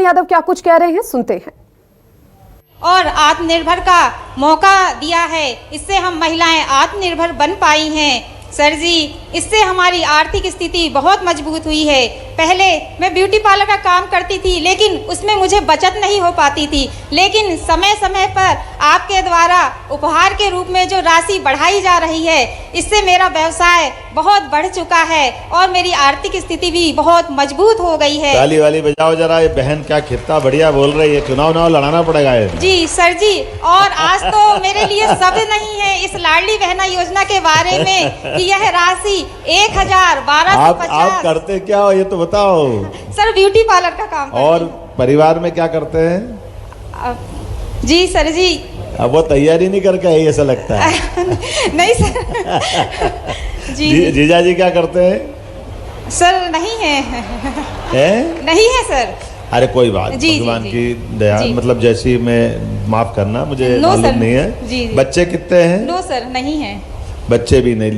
यादव क्या कुछ कह रहे हैं, सुनते हैं। और आत्मनिर्भर का मौका दिया है, इससे हम महिलाएं आत्मनिर्भर बन पाई हैं। सर जी, इससे हमारी आर्थिक स्थिति बहुत मजबूत हुई है। पहले मैं ब्यूटी पार्लर का काम करती थी, लेकिन उसमें मुझे बचत नहीं हो पाती थी, लेकिन समय समय पर आपके द्वारा उपहार के रूप में जो राशि बढ़ाई जा रही है, इससे मेरा व्यवसाय बहुत बढ़ चुका है और मेरी आर्थिक स्थिति भी बहुत मजबूत हो गई है। ताली वाली बजाओ जरा, ये बहन क्या कितना बढ़िया बोल रही है। चुनाव लड़ाना पड़ेगा ये। जी सर जी, और आज तो मेरे लिए शब्द नहीं है इस लाडली बहना योजना के बारे में कि यह राशि 1,1250। आप करते क्या हो ये तो बताओ। सर ब्यूटी पार्लर का काम करती और हूँ। परिवार में क्या करते हैं? जी सर जी। अब वो तैयारी नहीं करके आई ऐसा लगता है। नहीं सर। जी जीजा जी क्या करते हैं? सर नहीं है। नहीं है सर। अरे कोई बात, जी, भगवान जी, की दया, जी। मतलब जैसी मैं माफ करना, मुझे नो मालूम सर। नहीं है। जी, जी। बच्चे कितने हैं? नो सर नहीं है। बच्चे भी नहीं।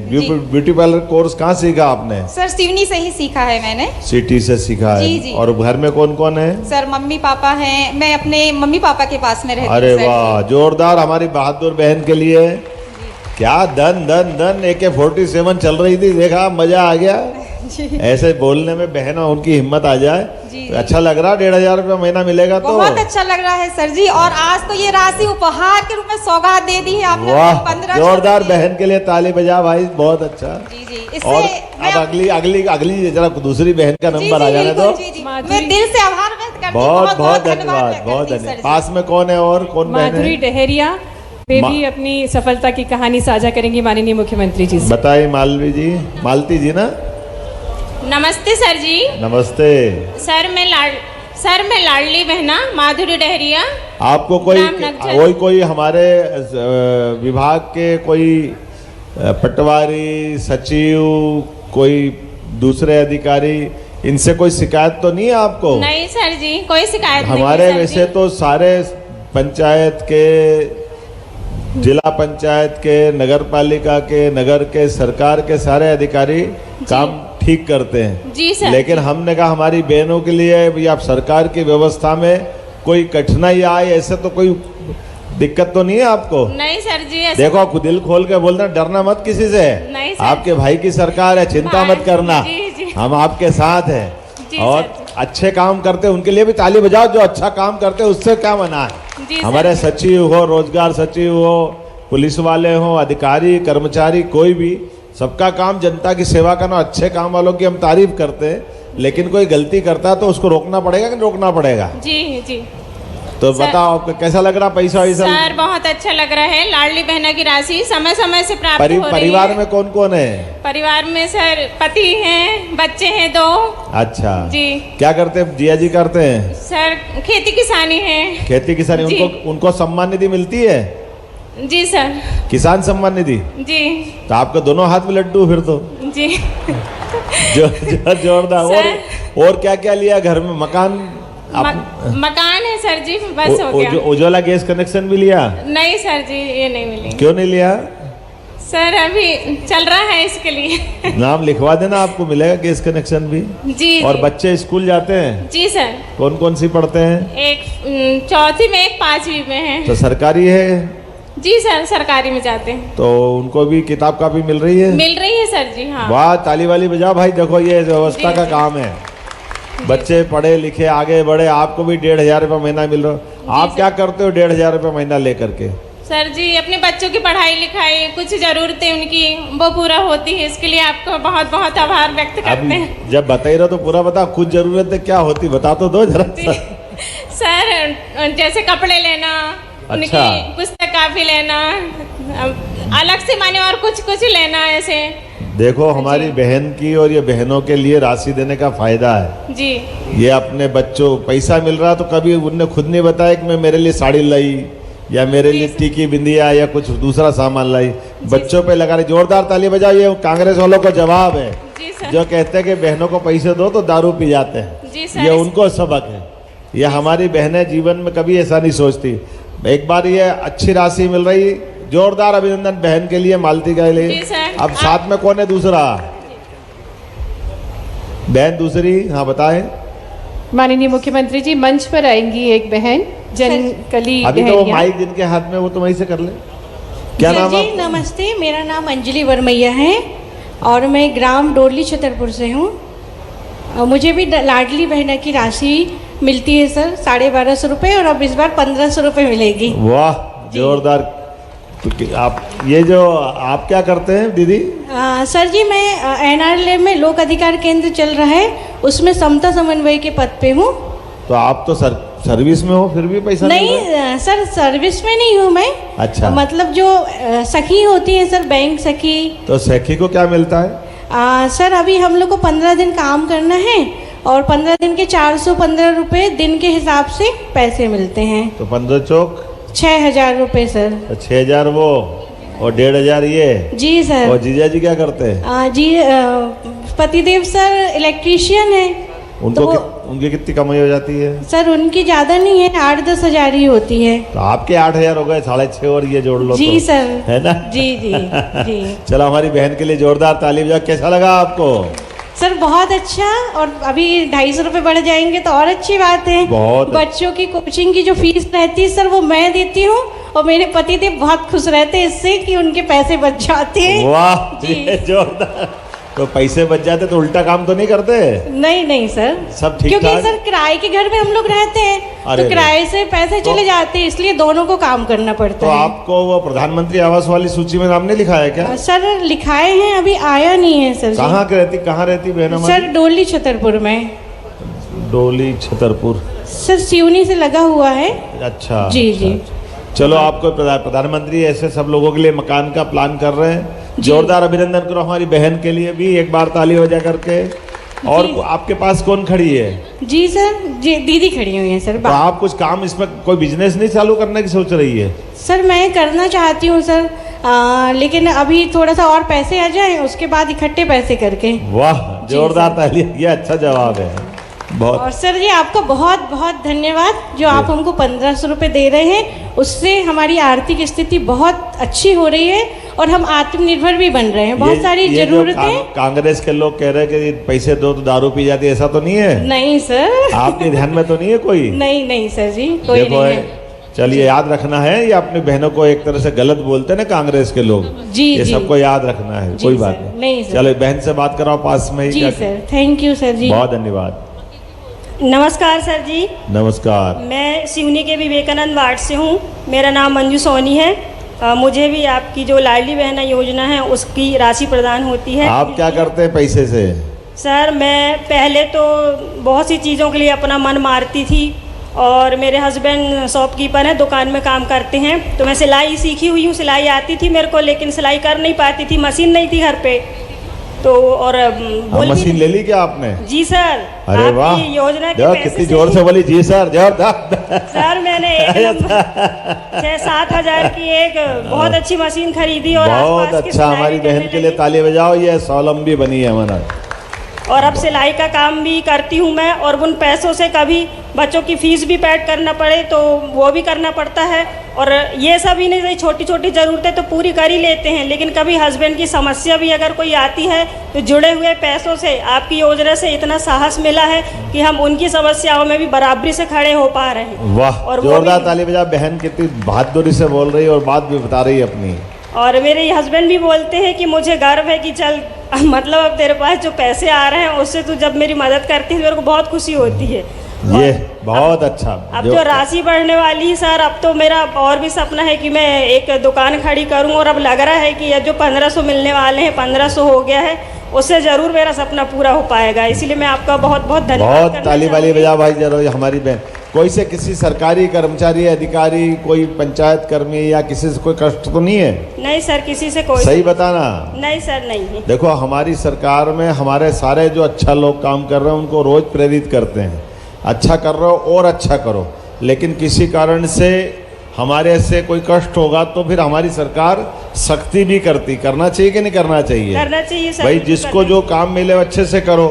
ब्यूटी पार्लर कोर्स कहाँ सीखा आपने? सर सिवनी से ही सीखा है मैंने। सिटी से सीखा है। जी, जी। और घर में कौन कौन है? सर मम्मी पापा हैं, मैं अपने मम्मी पापा के पास में रहती हूँ। अरे सर। वाह, जोरदार हमारी बहादुर बहन के लिए। क्या धन धन धन। AK-47 चल रही थी, देखा मजा आ गया। ऐसे बोलने में बहन उनकी हिम्मत आ जाए। जी, तो अच्छा लग रहा। 1,500 रुपया महीना मिलेगा तो बहुत अच्छा लग रहा है सर जी। और आज तो ये राशि उपहार के रूप में सौगात दे दी है आपने। वाह, 1500 जोरदार बहन के लिए ताली बजा भाई, बहुत अच्छा। जी जी। इससे और मैं अब अगली जरा दूसरी बहन का जी, नंबर जी, आ जाने दो। बिल्कुल, जी, जी। मैं दिल से आभार व्यक्त करती हूँ। बहुत बहुत धन्यवाद धन्यवाद, व्यक्त बहुत करती हूँ, धन्यवाद। सर जी। पास में कौन है और कौन बहन माधुरी है? डहेरिया वे भी अपनी सफलता की कहानी साझा करेंगी माननीय मुख्यमंत्री जी से। बताइए मालवी जी, मालती जी ना। नमस्ते सर जी। नमस्ते। सर मैं लाडली बहना माधुरी डहरिया। आपको कोई हमारे विभाग के कोई पटवारी, सचिव, कोई दूसरे अधिकारी, इनसे कोई शिकायत तो नहीं है आपको? नहीं सर जी, कोई शिकायत नहीं हमारे है सर वैसे जी। तो सारे पंचायत के, जिला पंचायत के, नगर पालिका के, नगर के, सरकार के सारे अधिकारी काम ठीक करते हैं। जी सर। लेकिन हमने कहा हमारी बहनों के लिए या आप की व्यवस्था में कोई कठिनाई आए, ऐसे तो कोई दिक्कत तो नहीं है आपको? नहीं सर जी, ऐसा देखो दिल खोल के बोलना, डरना मत किसी से। नहीं सर। आपके भाई की सरकार है, चिंता मत करना। जी, जी। हम आपके साथ हैं। जी और सर। अच्छे काम करते उनके लिए भी ताली बजाओ, जो अच्छा काम करते उससे क्या मना है। जी सर। हमारे सचिव हो, रोजगार सचिव हो, पुलिस वाले हो, अधिकारी, कर्मचारी, कोई भी, सबका काम जनता की सेवा करना। अच्छे काम वालों की हम तारीफ करते हैं, लेकिन कोई गलती करता है तो उसको रोकना पड़ेगा कि रोकना पड़ेगा? जी जी। तो बताओ आपको कैसा लग रहा पैसा वैसा? सर बहुत अच्छा लग रहा है। लाडली बहना की राशि समय समय से प्राप्त हो रही है। परिवार में कौन कौन है? परिवार में सर पति हैं, बच्चे हैं 2। अच्छा जी। क्या करते हैं जिया जी? करते हैं सर खेती किसानी है। खेती किसानी। जी। उनको सम्मान निधि मिलती है? जी सर। किसान सम्मान निधि। जी तो आपके दोनों हाथ में लड्डू फिर तो। जी। जोरदार। और क्या क्या लिया घर में? मकान मकान है सर जी, बस हो गया। उज्ज्वला गैस कनेक्शन भी लिया? नहीं सर जी, ये नहीं मिली। क्यों नहीं लिया? सर अभी चल रहा है इसके लिए। नाम लिखवा देना, आपको मिलेगा गैस कनेक्शन भी। जी। और बच्चे स्कूल जाते हैं? जी सर। कौन कौन सी पढ़ते हैं? एक 4वीं में, एक 5वीं में है। तो सरकारी है? जी सर, सरकारी में जाते हैं। तो उनको भी किताब कापी मिल रही है? मिल रही है सर जी। हाँ। वाह, ताली वाली बजाओ भाई। देखो ये व्यवस्था का काम है। बच्चे पढ़े लिखे आगे बढ़े, आपको भी 1,500 रुपया महीना मिल रहा। आप क्या करते हो 1,500 रुपया महीना लेकर के? सर जी अपने बच्चों की पढ़ाई लिखाई, कुछ जरूरतें उनकी वो पूरा होती है, इसके लिए आपको बहुत बहुत आभार व्यक्त करते हैं। जब बता ही रहो तो पूरा बता, कुछ जरूरतें क्या होती बता तो दो जरा। सर जैसे कपड़े लेना, अच्छा। उनकी पुस्तक काफी लेना, अलग से माने और कुछ कुछ लेना ऐसे। देखो हमारी बहन की और ये बहनों के लिए राशि देने का फायदा है जी। ये अपने बच्चों पैसा मिल रहा तो कभी उनने खुद नहीं बताया कि मैं मेरे लिए साड़ी लाई या मेरे लिए टीकी बिंदिया या कुछ दूसरा सामान लाई। बच्चों पे लगा रही। जोरदार ताली बजाओ। ये कांग्रेस वालों को जवाब है जी सर। जो कहते हैं कि बहनों को पैसे दो तो दारू पी जाते हैं। जी सर। ये उनको सबक है। ये हमारी बहनें जीवन में कभी ऐसा नहीं सोचती। एक बार ये अच्छी राशि मिल रही। जोरदार अभिनंदन बहन के लिए, मालती के लिए। जी सर। अब साथ में कौन है दूसरा? बहन दूसरी? हाँ बताएं। माननीय मुख्यमंत्री जी, मंच पर आएंगी एक बहन जनकली अभी तो वो डहरिया। माइक जिनके हाथ में वो तो वहीं से कर ले। क्या नाम है जी नमस्ते, मेरा नाम अंजलि वर्मैया है और मैं ग्राम डोरली छतरपुर से हूँ। मुझे भी लाडली बहना की राशि मिलती है सर, 1250 रुपये, और अब इस बार 1500 रुपये मिलेगी। वाह, जोरदार। तो आप ये जो आप क्या करते हैं दीदी? सर जी मैं NRLA में लोक अधिकार केंद्र चल रहा है, उसमें समता समन्वय के पद पे हूँ। तो आप तो सर्विस में हो, फिर भी पैसा मिल रहा है? नहीं सर, सर्विस में नहीं हूँ मैं। अच्छा। मतलब जो सखी होती है सर, बैंक सखी। तो सखी को क्या मिलता है? सर अभी हम लोग को 15 दिन काम करना है और 15 दिन के 415 रुपये दिन के हिसाब से पैसे मिलते हैं। तो 15 चौक 6000 रुपये सर। तो 6000 वो और 1500 ये। जी सर। और जीजा जी क्या करते हैं? जी पतिदेव सर इलेक्ट्रीशियन है। उनको तो उनकी कितनी कमाई हो जाती है? सर उनकी ज़्यादा नहीं है, 8-10 हज़ार ही होती है। तो आपके 8000 हो गए, 6.5 और ये जोड़ लो। जी तो, सर। है ना? जी जी जी। चलो, हमारी बहन के लिए जोरदार ताली बजाओ। कैसा लगा आपको? सर बहुत अच्छा, और अभी 250 रुपये बढ़ जाएंगे तो और अच्छी बात है। बहुत। बच्चों की कोचिंग की जो फीस रहती है सर, वो मैं देती हूँ और मेरे पतिदेव बहुत खुश रहते हैं इससे कि उनके पैसे बच जाते हैं। वाह, ये जोरदार। तो पैसे बच जाते तो उल्टा काम तो नहीं करते? नहीं नहीं सर, सब ठीक क्योंकि ठाक? सर किराए के घर में हम लोग रहते हैं, अरे तो किराए से पैसे चले जाते हैं, इसलिए दोनों को काम करना पड़ता तो है। आपको वो प्रधानमंत्री आवास वाली सूची में नाम नहीं लिखा है क्या? सर लिखाए हैं, अभी आया नहीं है सर जी। कहाँ रहती बहन हमारी? सर डोली छतरपुर में। डोली छतरपुर। सर सिवनी से लगा हुआ है। अच्छा। जी जी। चलो, आपको प्रधानमंत्री ऐसे सब लोगों के लिए मकान का प्लान कर रहे हैं। जोरदार अभिनंदन करो हमारी बहन के लिए भी, एक बार ताली हो जा करके। और आपके पास कौन खड़ी है? जी सर, जी दीदी खड़ी हुई हैं सर। तो आप कुछ काम इसमें कोई बिजनेस नहीं चालू करने की सोच रही है? सर मैं करना चाहती हूँ सर, लेकिन अभी थोड़ा सा और पैसे आ जाएं, उसके बाद इकट्ठे पैसे करके। वाह, जोरदार ताली। ये अच्छा जवाब है, बहुत। और सर जी आपका बहुत बहुत धन्यवाद, जो आप हमको 1500 रुपये दे रहे हैं, उससे हमारी आर्थिक स्थिति बहुत अच्छी हो रही है और हम आत्मनिर्भर भी बन रहे हैं। बहुत सारी ये जो जरूरतें। कांग्रेस के लोग कह रहे हैं कि पैसे दो तो दारू पी जाती है, ऐसा तो नहीं है? नहीं सर। आपके ध्यान में तो नहीं है कोई? नहीं नहीं सर जी, कोई देखो, नहीं है। चलिए, याद रखना है, ये अपनी बहनों को एक तरह से गलत बोलते हैं ना कांग्रेस के लोग। जी ये जी। सबको याद रखना है, जी कोई सर, बात नहीं सर। चलो, बहन से बात कराओ पास में ही। जी सर, थैंक यू सर जी। बहुत धन्यवाद। नमस्कार सर जी। नमस्कार। मैं सिवनी के विवेकानंद वार्ड से हूँ। मेरा नाम मंजू सोनी है। मुझे भी आपकी जो लाडली बहना योजना है उसकी राशि प्रदान होती है। आप क्या करते हैं पैसे से? सर मैं पहले तो बहुत सी चीज़ों के लिए अपना मन मारती थी, और मेरे हस्बैंड शॉपकीपर हैं, दुकान में काम करते हैं, तो मैं सिलाई सीखी हुई हूँ, सिलाई आती थी मेरे को, लेकिन सिलाई कर नहीं पाती थी, मशीन नहीं थी घर पे। तो और मशीन ले ली क्या आपने? जी सर। अरे वाह, आपकी योजना के देखो पैसे कितनी से जोर से बोली। जी सर, जोरदार। सर मैंने 6-7 हज़ार की एक बहुत अच्छी मशीन खरीदी और बहुत आसपास की अच्छा, सिलाई हमारी भी बहन करने के लिए लगी। ताली बजाओ, ये स्वावलंबी बनी है हमारा। और अब सिलाई का काम भी करती हूँ मैं, और उन पैसों से कभी बच्चों की फीस भी पेड करना पड़े तो वो भी करना पड़ता है। और ये सब ही नहीं, छोटी छोटी ज़रूरतें तो पूरी कर ही लेते हैं, लेकिन कभी हस्बैंड की समस्या भी अगर कोई आती है तो जुड़े हुए पैसों से आपकी योजना से इतना साहस मिला है कि हम उनकी समस्याओं में भी बराबरी से खड़े हो पा रहे हैं। वाह, और वो जोरदार भी- ताली बजा। बहन कितनी बहादुरी से बोल रही है और बात भी बता रही है अपनी। और मेरे हस्बैंड भी बोलते हैं कि मुझे गर्व है कि चल मतलब अब तेरे पास जो पैसे आ रहे हैं उससे तू जब मेरी मदद करती है, मेरे को बहुत खुशी होती है। ये बहुत अच्छा। अब जो राशि बढ़ने वाली है सर, अब तो मेरा और भी सपना है कि मैं एक दुकान खड़ी करूं, और अब लग रहा है कि ये जो 1500 मिलने वाले हैं, 1500 हो गया है, उससे ज़रूर मेरा सपना पूरा हो पाएगा। इसीलिए मैं आपका बहुत बहुत धन्यवाद बहुत करना ताली वाली चाहूंगी। बजा भाई जरूर। हमारी बहन कोई से किसी सरकारी कर्मचारी, अधिकारी, कोई पंचायत कर्मी या किसी से कोई कष्ट तो नहीं है? नहीं सर, किसी से कोई सही बताना। नहीं सर, नहीं है। देखो, हमारी सरकार में हमारे सारे जो अच्छा लोग काम कर रहे हैं उनको रोज प्रेरित करते हैं, अच्छा कर रहे हो और अच्छा करो। लेकिन किसी कारण से हमारे से कोई कष्ट होगा तो फिर हमारी सरकार सख्ती भी करना चाहिए कि नहीं करना चाहिए? करना चाहिए सर। भाई, जिसको जो काम मिले अच्छे से करो।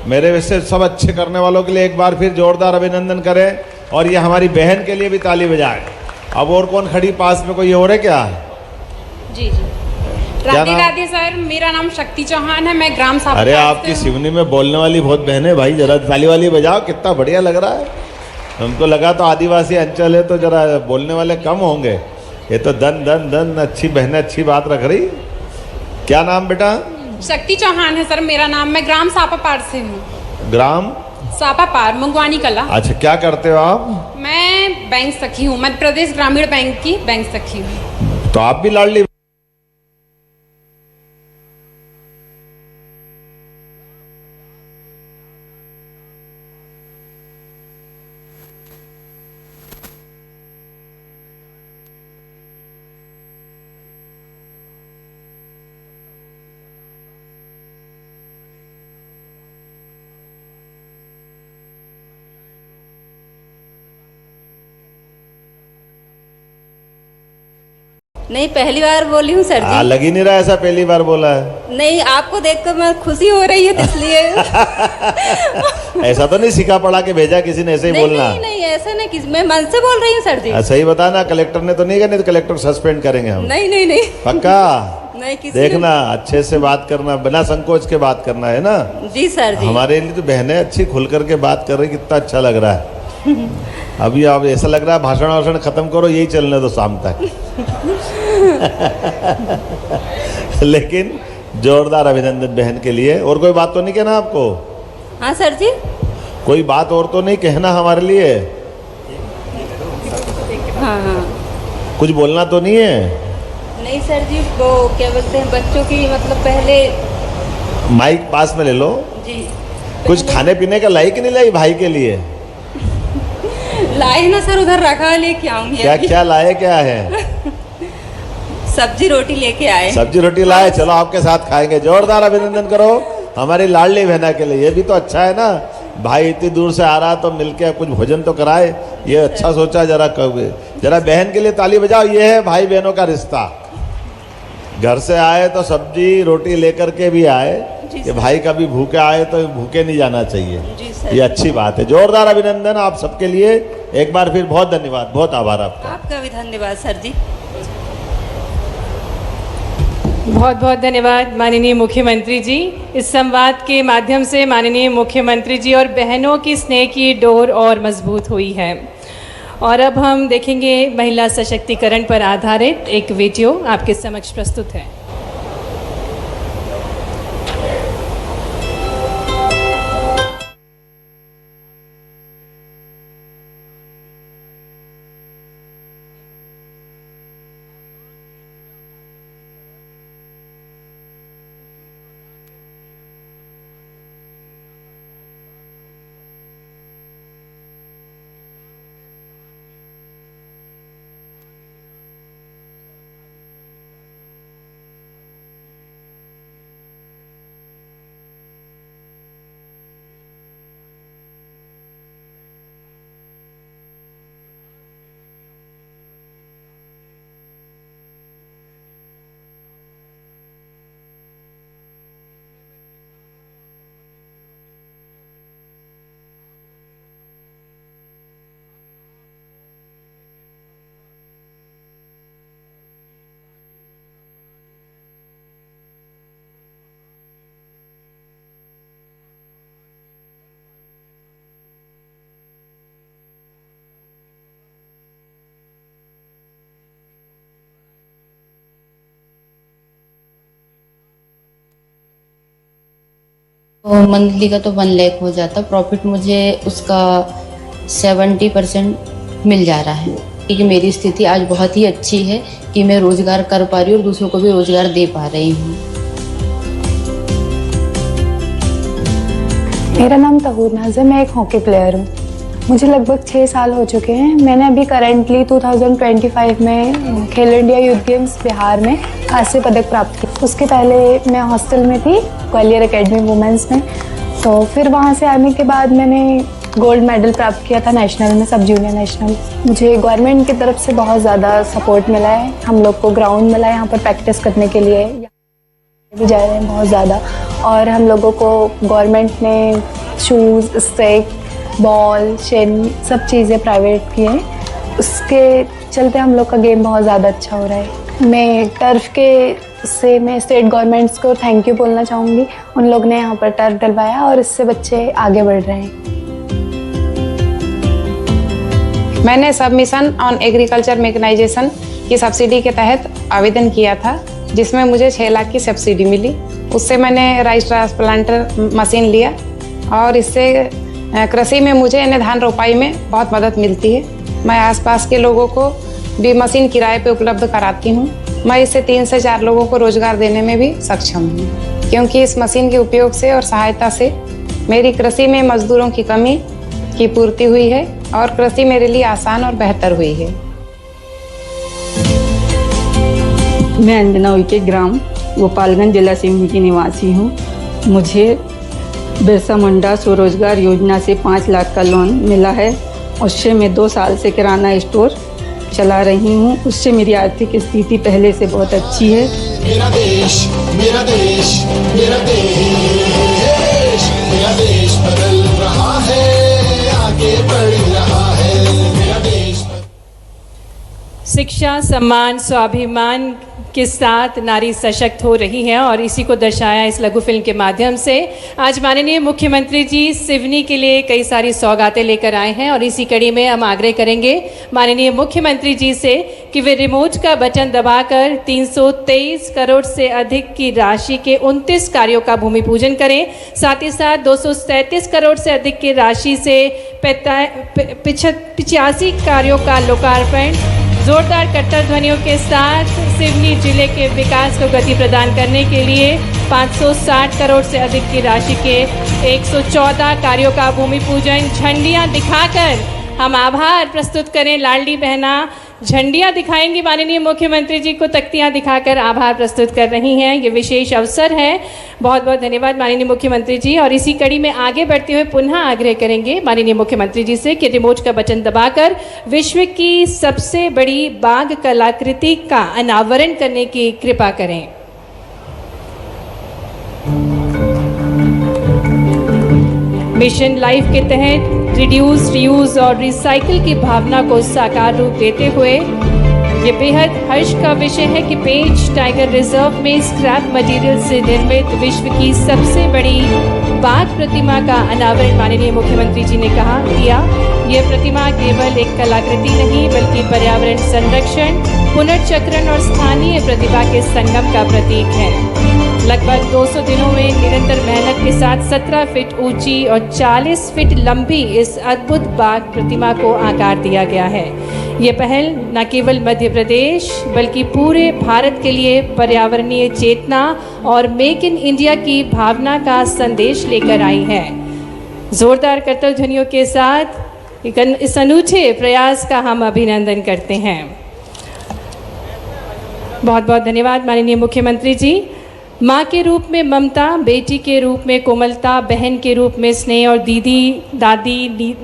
मेरे वैसे सब अच्छे करने वालों के लिए एक बार फिर जोरदार अभिनंदन करें, और ये हमारी बहन के लिए भी ताली बजाएं। अब और कौन खड़ी पास में, कोई और है क्या? जी जी। क्या राधे नाम? राधे सर, मेरा नाम शक्ति चौहान है, मैं ग्राम सापा अरे से आपकी हूँ। सिवनी में बोलने वाली बहुत बहन है भाई, जरा ताली वाली बजाओ, कितना बढ़िया लग रहा है। हमको लगा तो आदिवासी अंचल है तो जरा बोलने वाले कम होंगे, ये तो दन दन दन अच्छी बहन अच्छी बात रख रही। क्या नाम बेटा? शक्ति चौहान है सर मेरा नाम, मैं ग्राम सापापार से हूँ। ग्राम सापापार, मंगवानी कला। अच्छा, क्या करते हो आप? मैं बैंक सखी हूँ, मध्य प्रदेश ग्रामीण बैंक की बैंक सखी हूँ। तो आप भी लाडली नहीं, पहली बार बोली हूँ सर जी। लग ही नहीं रहा ऐसा पहली बार बोला है। नहीं, आपको देखकर मैं खुशी हो रही है इसलिए। ऐसा तो नहीं सीखा पढ़ा के भेजा किसी ने ऐसे ही नहीं, बोलना? नहीं नहीं ऐसा नहीं, किस मैं मन से बोल रही हूँ सर जी। सही बताना, कलेक्टर ने तो नहीं करनी तो कलेक्टर सस्पेंड करेंगे हम। नहीं नहीं नहीं पक्का? नहीं, किसी देखना, अच्छे से बात करना, बिना संकोच के बात करना है ना। जी सर जी। हमारे लिए तो बहनें अच्छी खुल करके बात कर रही, कितना अच्छा लग रहा है। अभी अब ऐसा लग रहा है भाषण वाषण खत्म करो, यही चलने दो शाम तक। लेकिन जोरदार अभिनंदन बहन के लिए। और कोई बात तो नहीं कहना आपको? हाँ सर जी। कोई बात और तो नहीं कहना हमारे लिए? हाँ हाँ। कुछ बोलना तो नहीं है? नहीं सर जी, वो क्या बोलते हैं बच्चों की, मतलब पहले। माइक पास में ले लो जी। कुछ खाने पीने का लाई कि नहीं लाई भाई के लिए? लाए ना सर, उधर रखा, लेके आऊंगी। क्या क्या लाए, क्या है? सब्जी रोटी लेके आए। सब्जी रोटी लाए, चलो आपके साथ खाएंगे। जोरदार अभिनंदन करो हमारी लाडली बहना के लिए। ये भी तो अच्छा है ना, भाई इतनी दूर से आ रहा तो मिलके कुछ भोजन तो कराए, ये अच्छा सोचा। जरा बहन के लिए ताली बजाओ। ये है भाई बहनों का रिश्ता। घर से आए तो सब्जी रोटी लेकर के भी आए, कि भाई कभी भूखे आए तो भूखे नहीं जाना चाहिए। ये अच्छी बात है। जोरदार अभिनंदन आप सबके लिए एक बार फिर। बहुत धन्यवाद, बहुत आभार आपका। आपका भी धन्यवाद सर जी। बहुत बहुत धन्यवाद माननीय मुख्यमंत्री जी। इस संवाद के माध्यम से माननीय मुख्यमंत्री जी और बहनों की स्नेह की डोर और मजबूत हुई है। और अब हम देखेंगे महिला सशक्तिकरण पर आधारित एक वीडियो आपके समक्ष प्रस्तुत है। मंथली का तो 1 लाख हो जाता, प्रॉफिट मुझे उसका 70% मिल जा रहा है, क्योंकि मेरी स्थिति आज बहुत ही अच्छी है कि मैं रोजगार कर पा रही हूँ और दूसरों को भी रोजगार दे पा रही हूँ। मेरा नाम तहूर नाज है, मैं एक हॉकी प्लेयर हूँ। मुझे लगभग 6 साल हो चुके हैं। मैंने अभी करंटली 2025 में खेलो इंडिया यूथ गेम्स बिहार में कांस्य पदक प्राप्त किया। उसके पहले मैं हॉस्टल में थी ग्वालियर एकेडमी वुमेंस में, तो फिर वहाँ से आने के बाद मैंने गोल्ड मेडल प्राप्त किया था नेशनल में, सब जूनियर नेशनल। मुझे गवर्नमेंट की तरफ से बहुत ज़्यादा सपोर्ट मिला है। हम लोग को ग्राउंड मिला है यहाँ पर प्रैक्टिस करने के लिए, भी जा रहे हैं बहुत ज़्यादा। और हम लोगों को गवर्नमेंट ने शूज़, स्टिक, बॉल, शेन सब चीज़ें प्राइवेट की हैं। उसके चलते हम लोग का गेम बहुत ज़्यादा अच्छा हो रहा है। मैं टर्फ के से मैं स्टेट गवर्नमेंट्स को थैंक यू बोलना चाहूँगी। उन लोग ने यहाँ पर टर्फ डलवाया और इससे बच्चे आगे बढ़ रहे हैं। मैंने सब मिशन ऑन एग्रीकल्चर मैकेनाइजेशन की सब्सिडी के तहत आवेदन किया था, जिसमें मुझे 6 लाख की सब्सिडी मिली। उससे मैंने राइस ट्रांसप्लांटर मशीन लिया और इससे कृषि में मुझे धान रोपाई में बहुत मदद मिलती है। मैं आसपास के लोगों को भी मशीन किराए पे उपलब्ध कराती हूँ। मैं इससे 3 से 4 लोगों को रोजगार देने में भी सक्षम हूँ, क्योंकि इस मशीन के उपयोग से और सहायता से मेरी कृषि में मजदूरों की कमी की पूर्ति हुई है और कृषि मेरे लिए आसान और बेहतर हुई है। मैं अंजना उइके ग्राम गोपालगंज जिला सिवनी की निवासी हूँ। मुझे बिरसा मुंडा स्वरोजगार योजना से 5 लाख का लोन मिला है। उससे मैं 2 साल से किराना स्टोर चला रही हूँ। उससे मेरी आर्थिक स्थिति पहले से बहुत अच्छी है। मेरा देश मेरा देश मेरा देश, मेरा देश बदल रहा है, आगे बढ़ रहा है मेरा देश। शिक्षा, सम्मान, स्वाभिमान के साथ नारी सशक्त हो रही है और इसी को दर्शाया इस लघु फिल्म के माध्यम से। आज माननीय मुख्यमंत्री जी सिवनी के लिए कई सारी सौगातें लेकर आए हैं और इसी कड़ी में हम आग्रह करेंगे माननीय मुख्यमंत्री जी से कि वे रिमोट का बटन दबाकर 323 करोड़ से अधिक की राशि के 29 कार्यों का भूमि पूजन करें। साथ ही साथ 237 करोड़ से अधिक की राशि से 85 कार्यों का लोकार्पण जोरदार कट्टर ध्वनियों के साथ सिवनी जिले के विकास को गति प्रदान करने के लिए 560 करोड़ से अधिक की राशि के 114 कार्यों का भूमि पूजन। झंडियां दिखाकर हम आभार प्रस्तुत करें। लाडली बहना झंडियां दिखाएंगी माननीय मुख्यमंत्री जी को, तख्तियां दिखाकर आभार प्रस्तुत कर रही हैं। ये विशेष अवसर है। बहुत बहुत धन्यवाद माननीय मुख्यमंत्री जी। और इसी कड़ी में आगे बढ़ते हुए पुनः आग्रह करेंगे माननीय मुख्यमंत्री जी से कि रिमोट का बटन दबाकर विश्व की सबसे बड़ी बाघ कलाकृति का अनावरण करने की कृपा करें। मिशन लाइफ के तहत रिड्यूस, रीयूज और रिसाइकिल की भावना को साकार रूप देते हुए ये बेहद हर्ष का विषय है कि पेंच टाइगर रिजर्व में स्क्रैप मटेरियल से निर्मित विश्व की सबसे बड़ी बाघ प्रतिमा का अनावरण माननीय मुख्यमंत्री जी ने किया। यह प्रतिमा केवल एक कलाकृति नहीं बल्कि पर्यावरण संरक्षण, पुनर्चक्रण और स्थानीय प्रतिभा के संगम का प्रतीक है। लगभग 200 दिनों में निरंतर मेहनत के साथ 17 फीट ऊंची और 40 फीट लंबी इस अद्भुत बाघ प्रतिमा को आकार दिया गया है। ये पहल न केवल मध्य प्रदेश बल्कि पूरे भारत के लिए पर्यावरणीय चेतना और मेक इन इंडिया की भावना का संदेश लेकर आई है। जोरदार करतल ध्वनियों के साथ इस अनूठे प्रयास का हम अभिनंदन करते हैं। बहुत बहुत धन्यवाद माननीय मुख्यमंत्री जी। माँ के रूप में ममता, बेटी के रूप में कोमलता, बहन के रूप में स्नेह और दीदी, दादी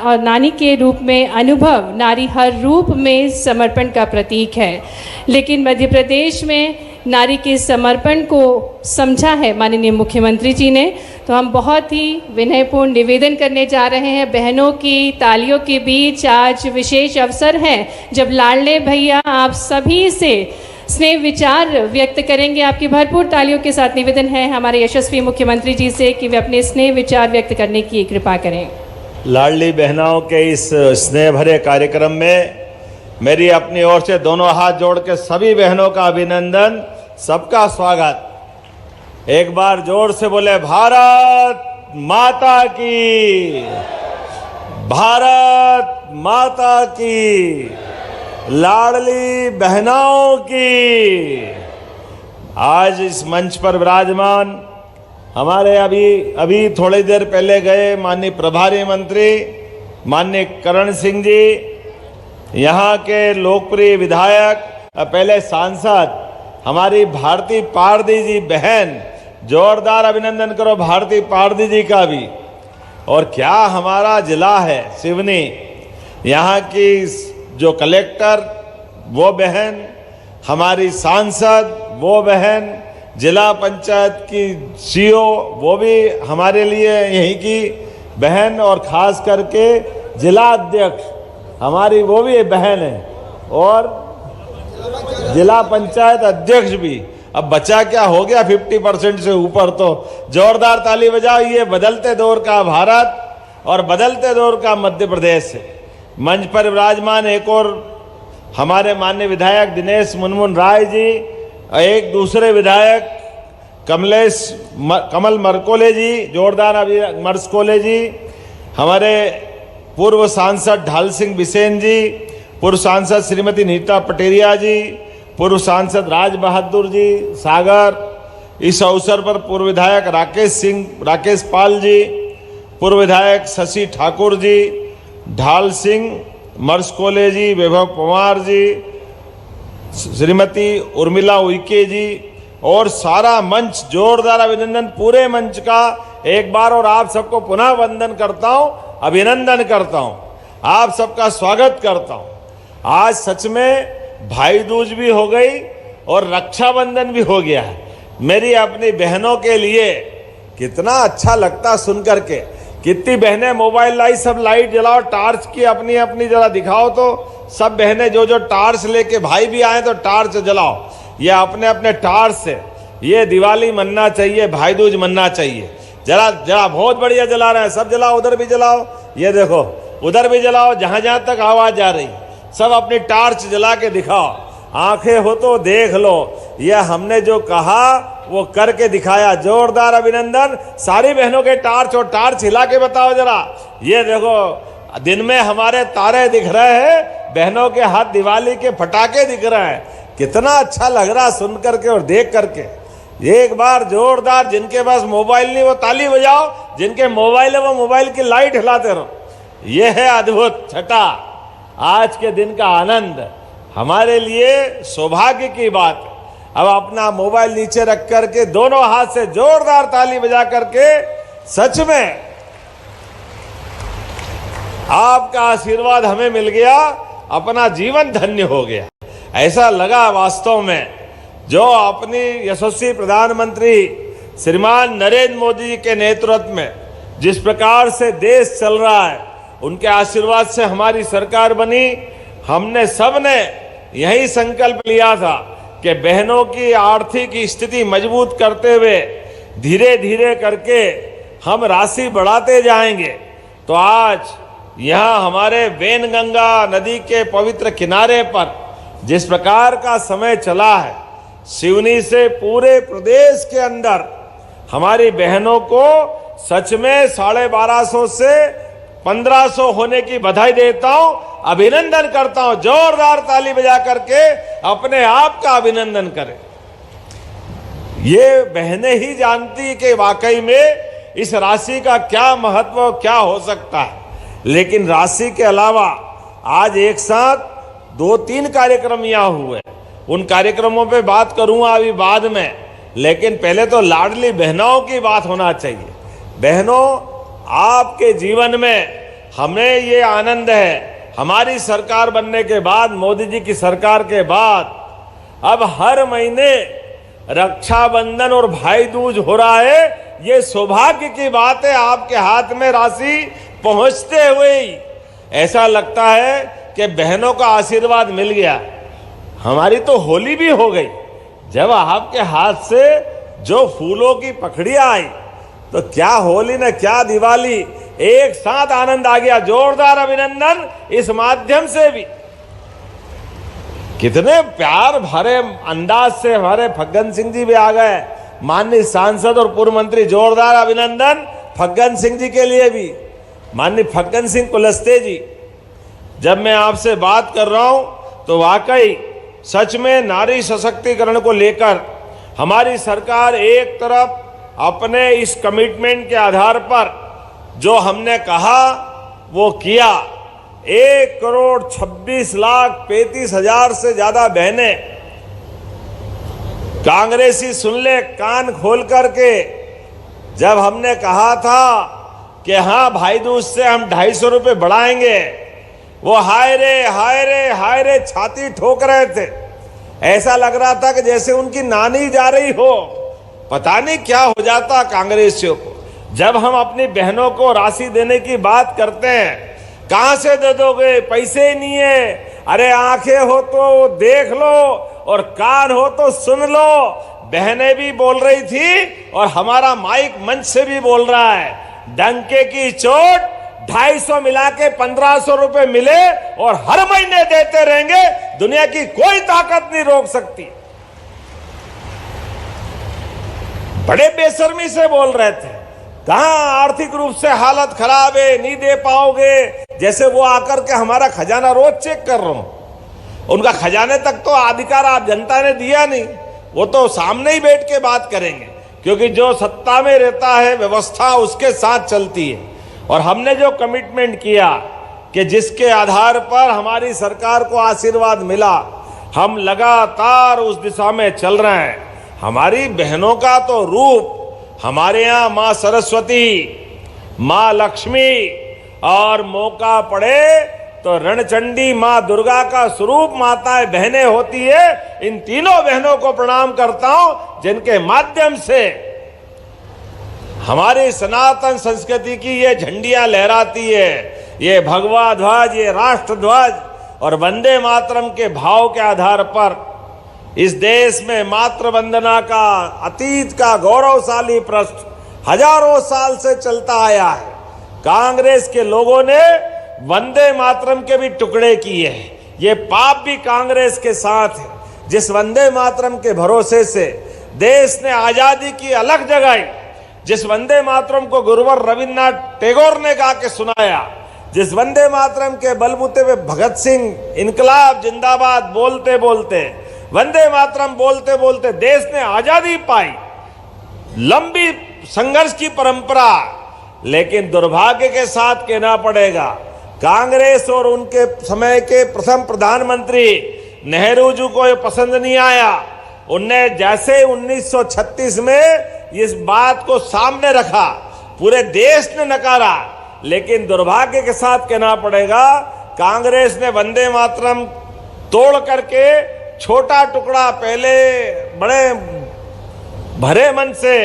और नानी के रूप में अनुभव, नारी हर रूप में समर्पण का प्रतीक है। लेकिन मध्य प्रदेश में नारी के समर्पण को समझा है माननीय मुख्यमंत्री जी ने, तो हम बहुत ही विनयपूर्ण निवेदन करने जा रहे हैं। बहनों की तालियों के बीच आज विशेष अवसर है जब लाडले भैया आप सभी से स्नेह विचार व्यक्त करेंगे। आपकी भरपूर तालियों के साथ निवेदन है हमारे यशस्वी मुख्यमंत्री जी से कि वे अपने स्नेह विचार व्यक्त करने की कृपा करें। लाडली बहनाओं के इस स्नेह भरे कार्यक्रम में मेरी अपनी ओर से दोनों हाथ जोड़ के सभी बहनों का अभिनंदन, सबका स्वागत। एक बार जोर से बोले भारत माता की, भारत माता की, लाडली बहनाओं की। आज इस मंच पर विराजमान हमारे अभी थोड़ी देर पहले गए माननीय प्रभारी मंत्री माननीय करण सिंह जी, यहाँ के लोकप्रिय विधायक, पहले सांसद हमारी भारती पारदी जी बहन, जोरदार अभिनंदन करो भारती पारदी जी का भी। और क्या हमारा जिला है सिवनी, यहाँ की जो कलेक्टर वो बहन, हमारी सांसद वो बहन, जिला पंचायत की सीओ वो भी हमारे लिए यहीं की बहन, और ख़ास करके जिला अध्यक्ष हमारी वो भी बहन है। और जिला पंचायत अध्यक्ष भी। अब बचा क्या, हो गया 50% से ऊपर। तो जोरदार ताली बजाओ। ये बदलते दौर का भारत और बदलते दौर का मध्य प्रदेश है। मंच पर विराजमान एक और हमारे माननीय विधायक दिनेश मुनमुन राय जी, एक दूसरे विधायक कमल मरकोले जी, जोरदार मरकोले जी, हमारे पूर्व सांसद ढाल सिंह बिसेन जी, पूर्व सांसद श्रीमती नीता पटेरिया जी, पूर्व सांसद राज बहादुर जी सागर, इस अवसर पर पूर्व विधायक राकेश पाल जी, पूर्व विधायक शशि ठाकुर जी, ढाल सिंह मरकोले जी, वैभव पवार जी, श्रीमती उर्मिला उइके जी और सारा मंच, जोरदार अभिनंदन पूरे मंच का एक बार। और आप सबको पुनः वंदन करता हूं, अभिनंदन करता हूं, आप सबका स्वागत करता हूं। आज सच में भाई दूज भी हो गई और रक्षाबंधन भी हो गया है। मेरी अपनी बहनों के लिए कितना अच्छा लगता सुनकर के। कितनी बहनें मोबाइल लाई, सब लाइट जलाओ, टार्च की अपनी अपनी जरा दिखाओ। तो सब बहनें जो टार्च लेके, भाई भी आए तो टार्च जलाओ। ये अपने अपने टार्च से ये दिवाली मनना चाहिए, भाई दूज मनना चाहिए। जरा जरा बहुत बढ़िया जला रहे हैं, सब जलाओ, उधर भी जलाओ, ये देखो उधर भी जलाओ, जहां जहां तक आवाज जा रही सब अपनी टार्च जला के दिखाओ। आंखें हो तो देख लो, ये हमने जो कहा वो करके दिखाया। जोरदार अभिनंदन सारी बहनों के टार्च, और टार्च हिला के बताओ जरा। ये देखो दिन में हमारे तारे दिख रहे हैं, बहनों के हाथ दिवाली के पटाखे दिख रहे हैं। कितना अच्छा लग रहा सुन करके और देख करके। एक बार जोरदार, जिनके पास मोबाइल नहीं वो ताली बजाओ, जिनके मोबाइल है वो मोबाइल की लाइट हिलाते रहो। ये है अद्भुत छठा, आज के दिन का आनंद, हमारे लिए सौभाग्य की बात। अब अपना मोबाइल नीचे रख करके दोनों हाथ से जोरदार ताली बजा करके सच में आपका आशीर्वाद हमें मिल गया, अपना जीवन धन्य हो गया। ऐसा लगा वास्तव में, जो अपनी यशस्वी प्रधानमंत्री श्रीमान नरेंद्र मोदी जी के नेतृत्व में जिस प्रकार से देश चल रहा है, उनके आशीर्वाद से हमारी सरकार बनी। हमने सबने यही संकल्प लिया था कि बहनों की आर्थिक स्थिति मजबूत करते हुए धीरे धीरे करके हम राशि बढ़ाते जाएंगे। तो आज यहाँ हमारे वेनगंगा नदी के पवित्र किनारे पर जिस प्रकार का समय चला है, सिवनी से पूरे प्रदेश के अंदर हमारी बहनों को सच में 1250 से 1500 होने की बधाई देता हूं, अभिनंदन करता हूं। जोरदार ताली बजा करके अपने आप का अभिनंदन करें। ये बहनें ही जानती कि वाकई में इस राशि का क्या महत्व, क्या हो सकता है। लेकिन राशि के अलावा आज एक साथ 2-3 कार्यक्रम यहाँ हुए, उन कार्यक्रमों पे बात करूंगा अभी बाद में। लेकिन पहले तो लाडली बहनों की बात होना चाहिए। बहनों, आपके जीवन में हमें ये आनंद है, हमारी सरकार बनने के बाद, मोदी जी की सरकार के बाद, अब हर महीने रक्षाबंधन और भाई दूज हो रहा है। ये सौभाग्य की बात है, आपके हाथ में राशि पहुंचते हुए ही ऐसा लगता है कि बहनों का आशीर्वाद मिल गया। हमारी तो होली भी हो गई, जब आपके हाथ से जो फूलों की पखड़ियां आई, तो क्या होली न क्या दिवाली, एक साथ आनंद आ गया। जोरदार अभिनंदन इस माध्यम से भी। कितने प्यार भरे अंदाज से हमारे फग्गन सिंह जी भी आ गए, माननीय सांसद और पूर्व मंत्री। जोरदार अभिनंदन फग्गन सिंह जी के लिए भी, माननीय फग्गन सिंह कुलस्ते जी। जब मैं आपसे बात कर रहा हूं तो वाकई सच में नारी सशक्तिकरण को लेकर हमारी सरकार एक तरफ अपने इस कमिटमेंट के आधार पर जो हमने कहा वो किया। 1,26,35,000 से ज्यादा बहनें, कांग्रेसी सुन ले कान खोल करके, जब हमने कहा था कि हाँ भाई दूज से हम 250 रुपये बढ़ाएंगे, वो हाय रे हाय रे हाय रे छाती ठोक रहे थे। ऐसा लग रहा था कि जैसे उनकी नानी जा रही हो। पता नहीं क्या हो जाता कांग्रेसियों को। जब हम अपनी बहनों को राशि देने की बात करते हैं, कहां से दे दोगे, पैसे ही नहीं है, अरे आंखें हो तो देख लो और कान हो तो सुन लो। बहनें भी बोल रही थी और हमारा माइक मंच से भी बोल रहा है, डंके की चोट 250 मिला के 1500 रुपए मिले और हर महीने देते रहेंगे, दुनिया की कोई ताकत नहीं रोक सकती। बड़े बेशर्मी से बोल रहे थे, कहां आर्थिक रूप से हालत खराब है, नहीं दे पाओगे, जैसे वो आकर के हमारा खजाना रोज चेक कर रहा हूं। उनका खजाने तक तो अधिकार आप जनता ने दिया नहीं, वो तो सामने ही बैठ के बात करेंगे, क्योंकि जो सत्ता में रहता है व्यवस्था उसके साथ चलती है। और हमने जो कमिटमेंट किया कि जिसके आधार पर हमारी सरकार को आशीर्वाद मिला, हम लगातार उस दिशा में चल रहे हैं। हमारी बहनों का तो रूप हमारे यहाँ माँ सरस्वती, माँ लक्ष्मी और मौका पड़े तो रणचंडी माँ दुर्गा का स्वरूप माताएं बहनें होती है। इन तीनों बहनों को प्रणाम करता हूं, जिनके माध्यम से हमारी सनातन संस्कृति की ये झंडियां लहराती है, ये भगवा ध्वज, ये राष्ट्र ध्वज और वंदे मातरम के भाव के आधार पर इस देश में मातृ वंदना का अतीत का गौरवशाली पृष्ठ हजारों साल से चलता आया है। कांग्रेस के लोगों ने वंदे मातरम के भी टुकड़े किए हैं, ये पाप भी कांग्रेस के साथ है। जिस वंदे मातरम के भरोसे से देश ने आजादी की अलग जगाई, जिस वंदे मातरम को गुरुवर रविन्द्रनाथ टैगोर ने गा के सुनाया, जिस वंदे मातरम के बलबूते पे भगत सिंह इनकलाब जिंदाबाद बोलते बोलते, वंदे मातरम बोलते बोलते देश ने आजादी पाई, लंबी संघर्ष की परंपरा। लेकिन दुर्भाग्य के साथ कहना पड़ेगा, कांग्रेस और उनके समय के प्रथम प्रधानमंत्री नेहरू जी को ये पसंद नहीं आया। उनने जैसे 1936 में इस बात को सामने रखा, पूरे देश ने नकारा। लेकिन दुर्भाग्य के साथ कहना पड़ेगा, कांग्रेस ने वंदे मातरम तोड़ करके छोटा टुकड़ा पहले बड़े भरे मन से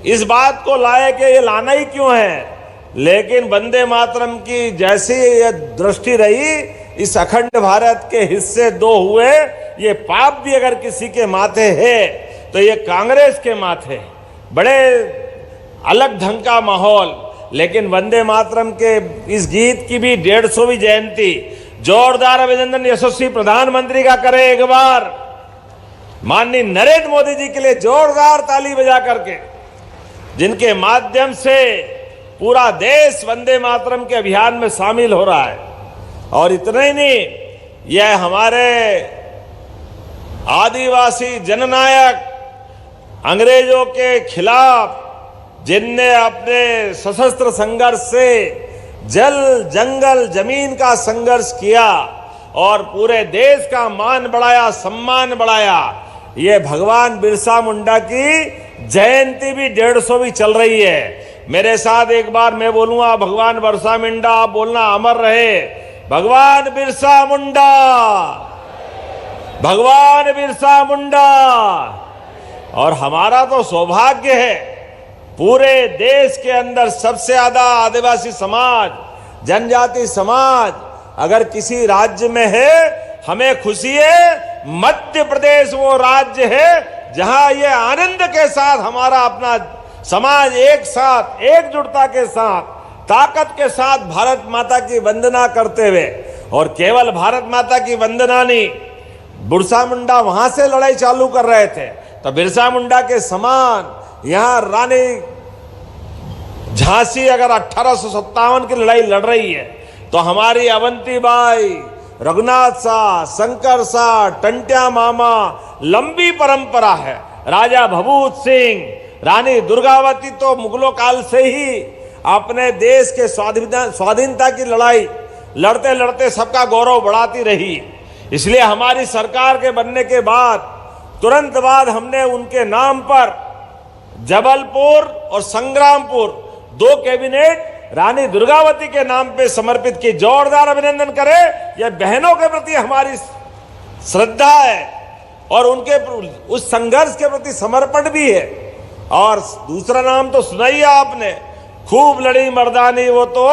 इस बात को लाए कि ये लाना ही क्यों है। लेकिन वंदे मातरम की जैसी ये दृष्टि रही, इस अखंड भारत के हिस्से दो हुए, ये पाप भी अगर किसी के माथे है तो ये कांग्रेस के माथे। बड़े अलग ढंग का माहौल। लेकिन वंदे मातरम के इस गीत की भी 150वीं जयंती, जोरदार अभिनंदन यशस्वी प्रधानमंत्री का करें एक बार, माननीय नरेंद्र मोदी जी के लिए जोरदार ताली बजा करके, जिनके माध्यम से पूरा देश वंदे मातरम के अभियान में शामिल हो रहा है। और इतना ही नहीं, यह हमारे आदिवासी जननायक अंग्रेजों के खिलाफ, जिनने अपने सशस्त्र संघर्ष से जल जंगल जमीन का संघर्ष किया और पूरे देश का मान बढ़ाया, सम्मान बढ़ाया, ये भगवान बिरसा मुंडा की जयंती भी 150वीं चल रही है। मेरे साथ एक बार मैं बोलूंगा, भगवान बिरसा मुंडा, आप बोलना अमर रहे। भगवान बिरसा मुंडा, भगवान बिरसा मुंडा। और हमारा तो सौभाग्य है, पूरे देश के अंदर सबसे ज्यादा आदिवासी समाज, जनजाति समाज अगर किसी राज्य में है, हमें खुशी है, मध्य प्रदेश वो राज्य है जहां ये आनंद के साथ हमारा अपना समाज एक साथ, एकजुटता के साथ, ताकत के साथ भारत माता की वंदना करते हुए, और केवल भारत माता की वंदना नहीं, बिरसा मुंडा वहां से लड़ाई चालू कर रहे थे तो बिरसा मुंडा के समान यहां रानी झांसी अगर 1857 की लड़ाई लड़ रही है तो हमारी अवंतीबाई, रघुनाथ शाह, शंकर शाह, टंट्या मामा, लंबी परंपरा है। राजा भभूत सिंह, रानी दुर्गावती तो मुगलों काल से ही अपने देश के स्वाधीनता की लड़ाई लड़ते लड़ते सबका गौरव बढ़ाती रही। इसलिए हमारी सरकार के बनने के बाद तुरंत बाद हमने उनके नाम पर जबलपुर और संग्रामपुर 2 कैबिनेट रानी दुर्गावती के नाम पे समर्पित की। जोरदार अभिनंदन करें। यह बहनों के प्रति हमारी श्रद्धा है और उनके उस संघर्ष के प्रति समर्पण भी है। और दूसरा नाम तो सुनाइए आपने, खूब लड़ी मर्दानी वो तो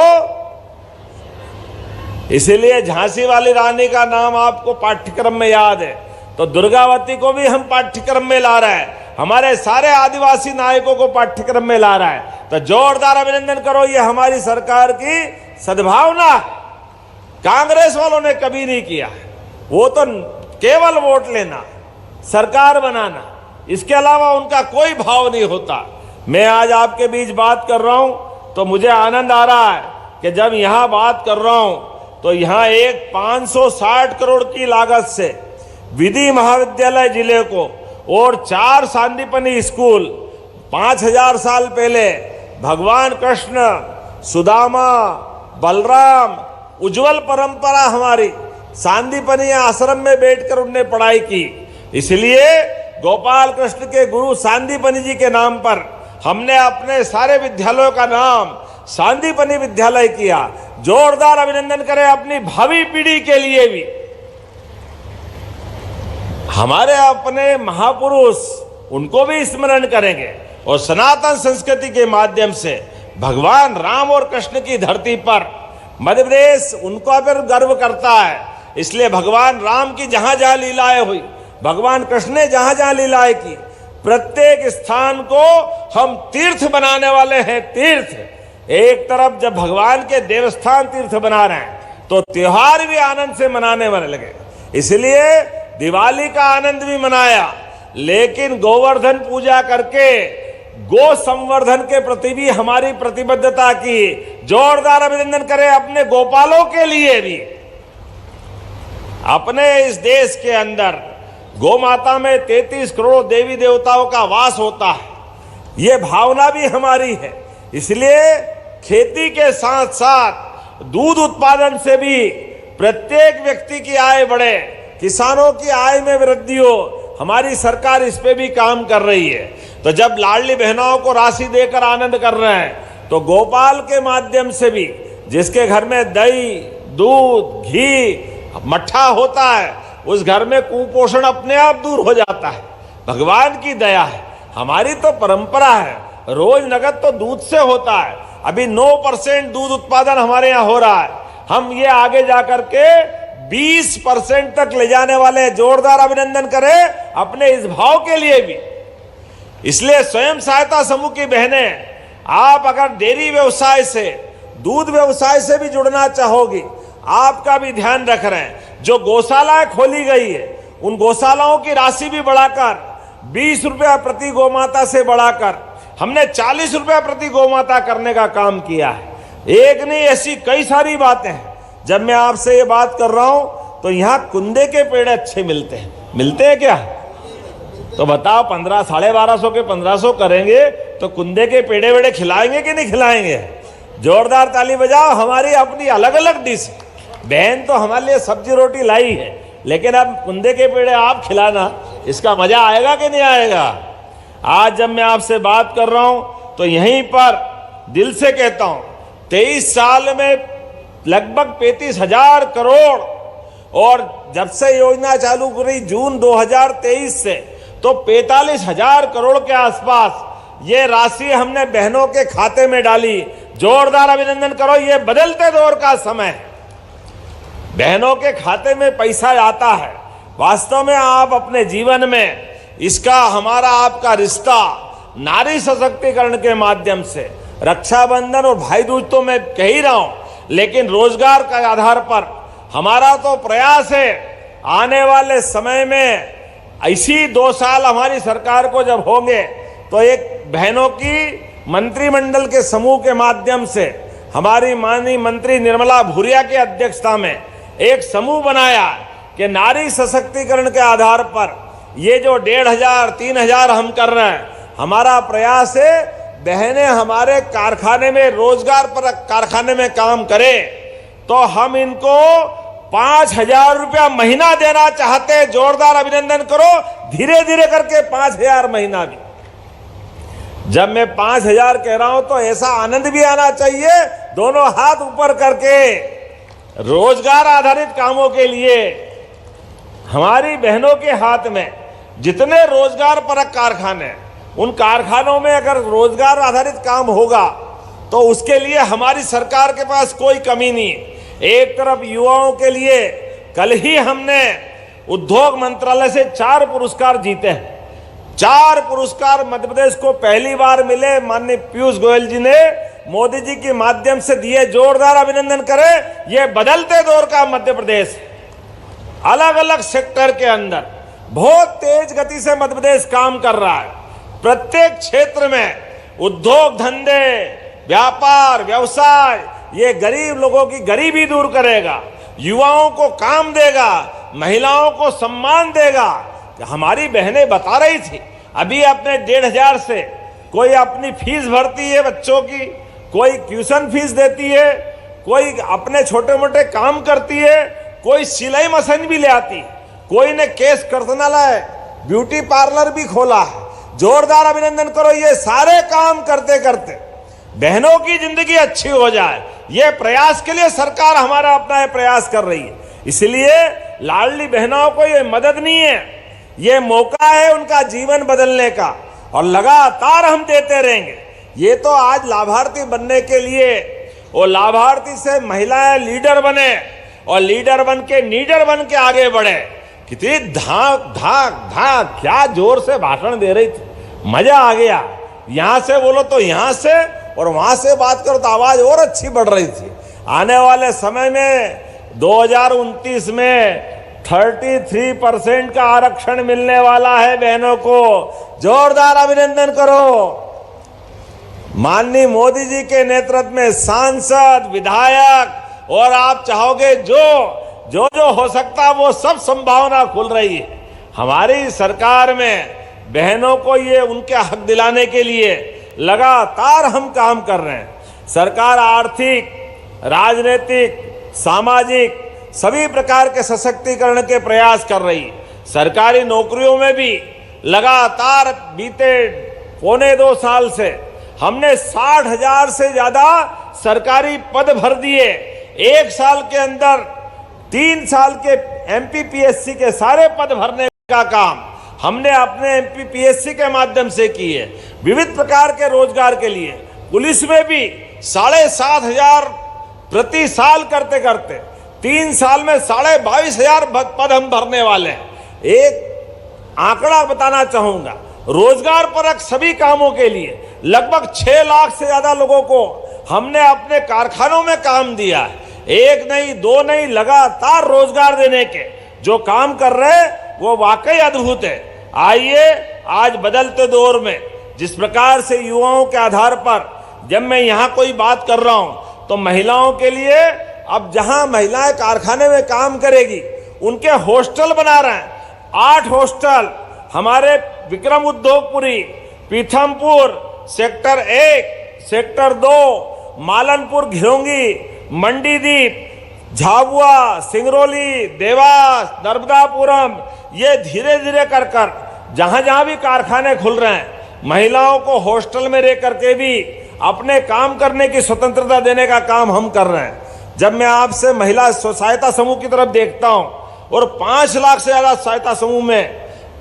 इसीलिए झांसी वाली रानी का नाम आपको पाठ्यक्रम में याद है, तो दुर्गावती को भी हम पाठ्यक्रम में ला रहे हैं, हमारे सारे आदिवासी नायकों को पाठ्यक्रम में ला रहा है। तो जोरदार अभिनंदन करो, ये हमारी सरकार की सद्भावना कांग्रेस वालों ने कभी नहीं किया। वो तो केवल वोट लेना, सरकार बनाना, इसके अलावा उनका कोई भाव नहीं होता। मैं आज आपके बीच बात कर रहा हूं तो मुझे आनंद आ रहा है कि जब यहां बात कर रहा हूं तो यहां एक 560 करोड़ की लागत से विधि महाविद्यालय जिले को और 4 सांदीपनी स्कूल 5000 साल पहले भगवान कृष्ण, सुदामा, बलराम, उज्जवल परंपरा हमारी सांदीपनी आश्रम में बैठकर उनने पढ़ाई की। इसलिए गोपाल कृष्ण के गुरु सांदीपनी जी के नाम पर हमने अपने सारे विद्यालयों का नाम सांदीपनी विद्यालय किया। जोरदार अभिनंदन करें अपनी भावी पीढ़ी के लिए भी। हमारे अपने महापुरुष, उनको भी स्मरण करेंगे और सनातन संस्कृति के माध्यम से भगवान राम और कृष्ण की धरती पर मध्य प्रदेश उनको पर गर्व करता है। इसलिए भगवान राम की जहां जहां लीलाएं हुई, भगवान कृष्ण ने जहां जहां लीलाएं की, प्रत्येक स्थान को हम तीर्थ बनाने वाले हैं। तीर्थ एक तरफ जब भगवान के देवस्थान तीर्थ बना रहे हैं तो त्योहार भी आनंद से मनाने वाले लगे। इसलिए दिवाली का आनंद भी मनाया, लेकिन गोवर्धन पूजा करके गो संवर्धन के प्रति भी हमारी प्रतिबद्धता की। जोरदार अभिनंदन करें अपने गोपालों के लिए भी। अपने इस देश के अंदर गौ माता में 33 करोड़ देवी देवताओं का वास होता है, ये भावना भी हमारी है। इसलिए खेती के साथ साथ दूध उत्पादन से भी प्रत्येक व्यक्ति की आय बढ़े, किसानों की आय में वृद्धि हो, हमारी सरकार इस पे भी काम कर रही है। तो जब लाडली बहनों को राशि देकर आनंद कर रहे हैं तो गोपाल के माध्यम से भी, जिसके घर में दही, दूध, घी, मट्ठा होता है, उस घर में कुपोषण अपने आप दूर हो जाता है। भगवान की दया है। हमारी तो परंपरा है, रोज नगद तो दूध से होता है। अभी 9% दूध उत्पादन हमारे यहाँ हो रहा है, हम ये आगे जाकर के 20% तक ले जाने वाले हैं। जोरदार अभिनंदन करें अपने इस भाव के लिए भी। इसलिए स्वयं सहायता समूह की बहनें, आप अगर डेयरी व्यवसाय से, दूध व्यवसाय से भी जुड़ना चाहोगी, आपका भी ध्यान रख रहे हैं। जो गौशालाएं खोली गई है, उन गौशालाओं की राशि भी बढ़ाकर 20 रुपया प्रति गौमाता से बढ़ाकर हमने 40 रुपया प्रति गौमाता करने का काम किया है। एक नहीं, ऐसी कई सारी बातें हैं। जब मैं आपसे ये बात कर रहा हूं तो यहाँ कुंदे के पेड़ अच्छे मिलते हैं क्या? तो बताओ, 1500, 1250 के 1500 करेंगे तो कुंदे के पेड़े वेड़े खिलाएंगे कि नहीं खिलाएंगे? जोरदार ताली बजाओ। हमारी अपनी अलग अलग डिश। बहन तो हमारे लिए सब्जी रोटी लाई है, लेकिन अब कुंदे के पेड़े आप खिलाना, इसका मजा आएगा कि नहीं आएगा? आज जब मैं आपसे बात कर रहा हूं तो यहीं पर दिल से कहता हूं, 23 साल में लगभग 35,000 करोड़, और जब से योजना चालू करी जून 2023 से, तो 45,000 करोड़ के आसपास ये राशि हमने बहनों के खाते में डाली। जोरदार अभिनंदन करो। ये बदलते दौर का समय है, बहनों के खाते में पैसा आता है। वास्तव में आप अपने जीवन में इसका, हमारा आपका रिश्ता नारी सशक्तिकरण के माध्यम से, रक्षाबंधन और भाई दूज तो मैं कह ही रहा हूं, लेकिन रोजगार के आधार पर हमारा तो प्रयास है आने वाले समय में ऐसी 2 साल हमारी सरकार को जब होंगे तो एक बहनों की मंत्रिमंडल के समूह के माध्यम से हमारी माननीय मंत्री निर्मला भूरिया की अध्यक्षता में एक समूह बनाया कि नारी सशक्तिकरण के आधार पर ये जो 1,500, 3,000 हम कर रहे हैं, हमारा प्रयास है बहनें हमारे कारखाने में, रोजगार पर कारखाने में काम करें तो हम इनको 5,000 रुपया महीना देना चाहते हैं। जोरदार अभिनंदन करो। धीरे धीरे करके 5,000 महीना भी। जब मैं 5,000 कह रहा हूं तो ऐसा आनंद भी आना चाहिए, दोनों हाथ ऊपर करके रोजगार आधारित कामों के लिए हमारी बहनों के हाथ में जितने रोजगार परक कारखाने, उन कारखानों में अगर रोजगार आधारित काम होगा तो उसके लिए हमारी सरकार के पास कोई कमी नहीं है। एक तरफ युवाओं के लिए कल ही हमने उद्योग मंत्रालय से 4 पुरस्कार जीते हैं। 4 पुरस्कार मध्य प्रदेश को पहली बार मिले। माननीय पीयूष गोयल जी ने मोदी जी के माध्यम से दिए, जोरदार अभिनंदन करें। ये बदलते दौर का मध्य प्रदेश है। अलग अलग सेक्टर के अंदर बहुत तेज गति से मध्य प्रदेश काम कर रहा है। प्रत्येक क्षेत्र में उद्योग धंधे, व्यापार, व्यवसाय, ये गरीब लोगों की गरीबी दूर करेगा, युवाओं को काम देगा, महिलाओं को सम्मान देगा। हमारी बहनें बता रही थी अभी अपने 1,500 से कोई अपनी फीस भरती है बच्चों की, कोई ट्यूशन फीस देती है, कोई अपने छोटे मोटे काम करती है, कोई सिलाई मशीन भी ले आती है, कोई ने केस कर्तनालय, ब्यूटी पार्लर भी खोला है। जोरदार अभिनंदन करो। ये सारे काम करते करते बहनों की जिंदगी अच्छी हो जाए, ये प्रयास के लिए सरकार हमारा अपना ये प्रयास कर रही है। इसलिए लाडली बहनों को ये मदद नहीं है, ये मौका है उनका जीवन बदलने का, और लगातार हम देते रहेंगे। ये तो आज लाभार्थी बनने के लिए, और लाभार्थी से महिलाएं लीडर बने, और लीडर बन के नीडर बन के आगे बढ़े। कितनी धाक धाक धाक, क्या जोर से भाषण दे रही थी, मजा आ गया। यहां से बोलो तो यहां से, और वहां से बात करो तो आवाज और अच्छी बढ़ रही थी। आने वाले समय में 2029 में 33% का आरक्षण मिलने वाला है बहनों को। जोरदार अभिनंदन करो। माननीय मोदी जी के नेतृत्व में सांसद, विधायक, और आप चाहोगे जो हो सकता वो सब संभावना खुल रही है। हमारी सरकार में बहनों को ये उनके हक दिलाने के लिए लगातार हम काम कर रहे हैं। सरकार आर्थिक, राजनीतिक, सामाजिक सभी प्रकार के सशक्तिकरण के प्रयास कर रही है। सरकारी नौकरियों में भी लगातार बीते 1.25 साल से हमने 60,000 से ज्यादा सरकारी पद भर दिए। 1 साल के अंदर 3 साल के MPPSC के सारे पद भरने का काम हमने अपने MPPSC के माध्यम से किए। विविध प्रकार के रोजगार के लिए पुलिस में भी 7,500 प्रति साल करते करते 3 साल में 22,500 पद हम भरने वाले हैं। एक आंकड़ा बताना चाहूंगा, रोजगार परक सभी कामों के लिए लगभग 6 लाख से ज्यादा लोगों को हमने अपने कारखानों में काम दिया है। 1 नहीं 2 नहीं, लगातार रोजगार देने के जो काम कर रहे हैं वो वाकई अद्भुत है। आइए आज बदलते दौर में जिस प्रकार से युवाओं के आधार पर जब मैं यहाँ कोई बात कर रहा हूँ तो महिलाओं के लिए अब जहाँ महिलाएं कारखाने में काम करेगी उनके हॉस्टल बना रहे हैं। 8 हॉस्टल हमारे विक्रम उद्योगपुरी, पीथमपुर, सेक्टर 1, सेक्टर 2, मालनपुर, घिरोंगी, मंडीदीप, झाबुआ, सिंगरौली, देवास, नर्मदापुरम, ये धीरे धीरे कर जहां जहां भी कारखाने खुल रहे हैं महिलाओं को हॉस्टल में रह करके भी अपने काम करने की स्वतंत्रता देने का काम हम कर रहे हैं। जब मैं आपसे महिला सहायता समूह की तरफ देखता हूं और 5 लाख से ज्यादा सहायता समूह में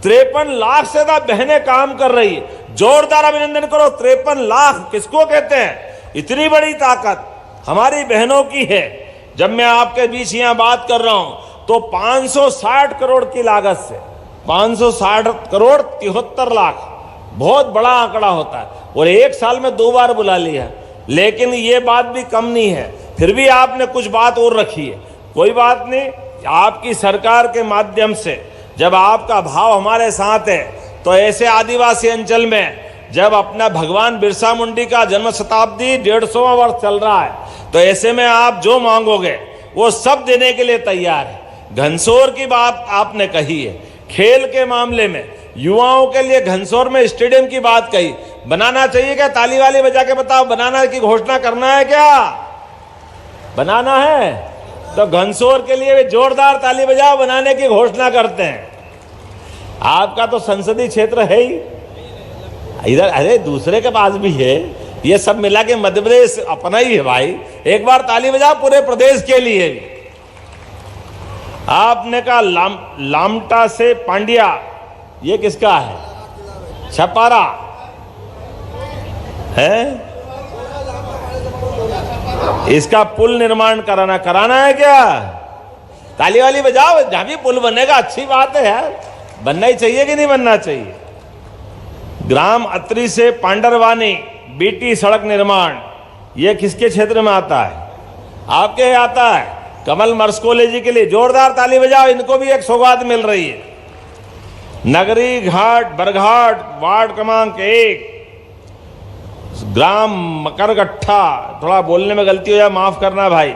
53 लाख से ज्यादा बहनें काम कर रही है। जोरदार अभिनंदन करो। 53 लाख किसको कहते हैं? इतनी बड़ी ताकत हमारी बहनों की है। जब मैं आपके बीच यहाँ बात कर रहा हूं तो 560 करोड़ की लागत से 560 करोड़ 73 लाख बहुत बड़ा आंकड़ा होता है, और 1 साल में 2 बार बुला लिया। लेकिन ये बात भी कम नहीं है, फिर भी आपने कुछ बात और रखी है। कोई बात नहीं, आपकी सरकार के माध्यम से जब आपका भाव हमारे साथ है तो ऐसे आदिवासी अंचल में जब अपना भगवान बिरसा मुंडी का जन्म शताब्दी 150वां वर्ष चल रहा है तो ऐसे में आप जो मांगोगे वो सब देने के लिए तैयार है। घनसोर की बात आपने कही है, खेल के मामले में युवाओं के लिए घनसोर में स्टेडियम की बात कही, बनाना चाहिए क्या? ताली वाली बजा के बताओ, बनाना की घोषणा करना है क्या? बनाना है तो घनसोर के लिए जोरदार ताली बजाओ, बनाने की घोषणा करते हैं। आपका तो संसदीय क्षेत्र है ही इधर, अरे दूसरे के पास भी है, ये सब मिला के मध्य प्रदेश अपना ही है भाई। एक बार ताली बजाओ पूरे प्रदेश के लिए भी। आपने कहा लामटा से पांड्या, ये किसका है? छपारा है। इसका पुल निर्माण कराना है क्या? ताली वाली बजाओ, जहां भी पुल बनेगा अच्छी बात है यार, बनना ही चाहिए कि नहीं बनना चाहिए। ग्राम अत्री से पांडरवानी बीटी सड़क निर्माण, यह किसके क्षेत्र में आता है? आपके यहाँ आता है। कमल मर्सकोले जी के लिए जोरदार ताली बजाओ, इनको भी एक सौगात मिल रही है। नगरी घाट बरघाट वार्ड क्रमांक 1 ग्राम मकरगट्ठा, थोड़ा बोलने में गलती हो जाए माफ करना भाई,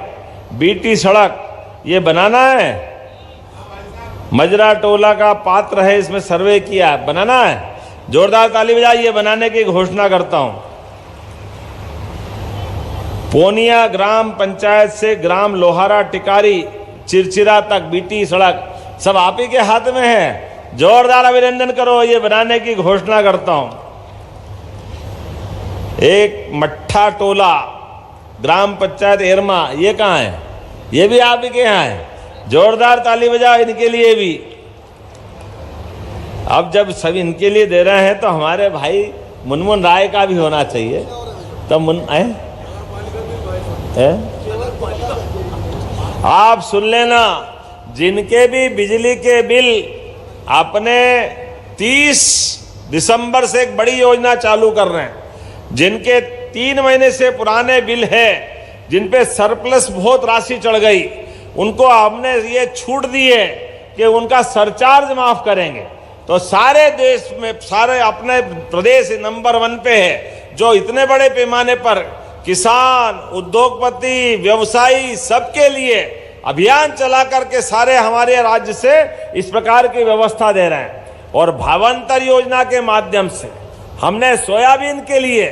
बीटी सड़क ये बनाना है। मजरा टोला का पात्र है, इसमें सर्वे किया है, बनाना है। जोरदार ताली बजाइए, बनाने की घोषणा करता हूं। पोनिया ग्राम पंचायत से ग्राम लोहारा टिकारी चिरचिरा तक बीटी सड़क सब आप ही के हाथ में है। जोरदार अभिनंदन करो, ये बनाने की घोषणा करता हूं। एक मट्ठा टोला ग्राम पंचायत एरमा, ये कहां है? ये भी आप ही के यहाँ है। जोरदार ताली बजाओ इनके लिए भी। अब जब सभी इनके लिए दे रहे हैं तो हमारे भाई मुनमुन राय का भी होना चाहिए। तो आप सुन लेना, जिनके भी बिजली के बिल अपने 30 दिसंबर से एक बड़ी योजना चालू कर रहे हैं, जिनके 3 महीने से पुराने बिल है, जिन पे सरप्लस बहुत राशि चढ़ गई, उनको हमने ये छूट दी है कि उनका सरचार्ज माफ करेंगे। तो सारे देश में, सारे अपने प्रदेश नंबर 1 पे है, जो इतने बड़े पैमाने पर किसान, उद्योगपति, व्यवसायी सबके लिए अभियान चला करके सारे हमारे राज्य से इस प्रकार की व्यवस्था दे रहे हैं। और भावांतर योजना के माध्यम से हमने सोयाबीन के लिए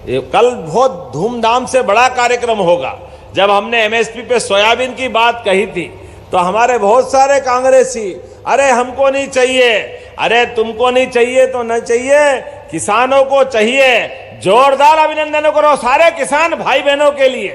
कल बहुत धूमधाम से बड़ा कार्यक्रम होगा। जब हमने एमएसपी पे सोयाबीन की बात कही थी तो हमारे बहुत सारे कांग्रेसी, अरे हमको नहीं चाहिए, अरे तुमको नहीं चाहिए तो नहीं चाहिए, किसानों को चाहिए। जोरदार अभिनंदन करो सारे किसान भाई बहनों के लिए।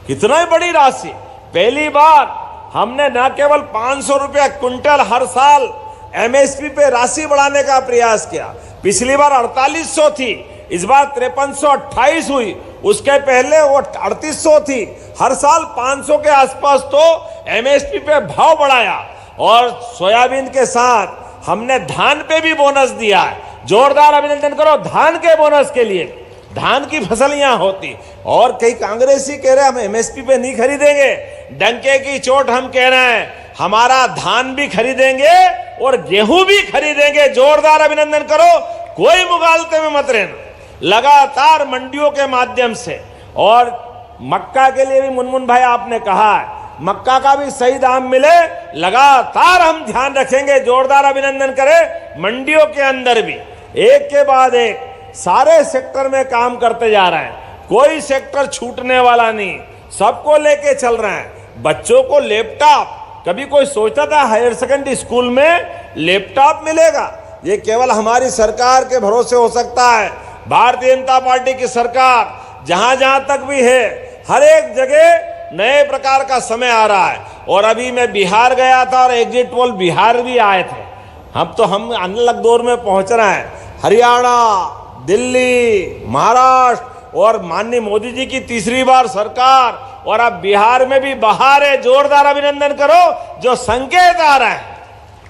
कितना बड़ी राशि, पहली बार हमने न केवल 500 रुपया क्विंटल हर साल एमएसपी पे राशि बढ़ाने का प्रयास किया। पिछली बार 4800 थी, इस बार 5328 हुई, उसके पहले वो 3800 थी। हर साल 500 के आसपास तो एमएसपी पे भाव बढ़ाया। और सोयाबीन के साथ हमने धान पे भी बोनस दिया है। जोरदार अभिनंदन करो धान के बोनस के लिए। धान की फसल यहाँ होती, और कई कांग्रेसी कह रहे हैं हम एमएसपी पे नहीं खरीदेंगे। डंके की चोट हम कह रहे हैं, हमारा धान भी खरीदेंगे और गेहूं भी खरीदेंगे। जोरदार अभिनंदन करो, कोई मुगालते में मत रहना। लगातार मंडियों के माध्यम से, और मक्का के लिए भी मुनमुन भाई आपने कहा है, मक्का का भी सही दाम मिले, लगातार हम ध्यान रखेंगे। जोरदार अभिनंदन करें। मंडियों के अंदर भी एक के बाद एक सारे सेक्टर में काम करते जा रहे हैं, कोई सेक्टर छूटने वाला नहीं, सबको लेके चल रहे हैं। बच्चों को लैपटॉप, कभी कोई सोचता था हायर सेकेंडरी स्कूल में लैपटॉप मिलेगा? ये केवल हमारी सरकार के भरोसे हो सकता है। भारतीय जनता पार्टी की सरकार जहां जहां तक भी है, हर एक जगह नए प्रकार का समय आ रहा है। और अभी मैं बिहार गया था और एग्जिट पोल बिहार भी आए थे। हम अलग दौर में पहुंच रहे हैं। हरियाणा, दिल्ली, महाराष्ट्र और माननीय मोदी जी की तीसरी बार सरकार, और अब बिहार में भी बहार है। जोरदार अभिनंदन करो। जो संकेत आ रहे हैं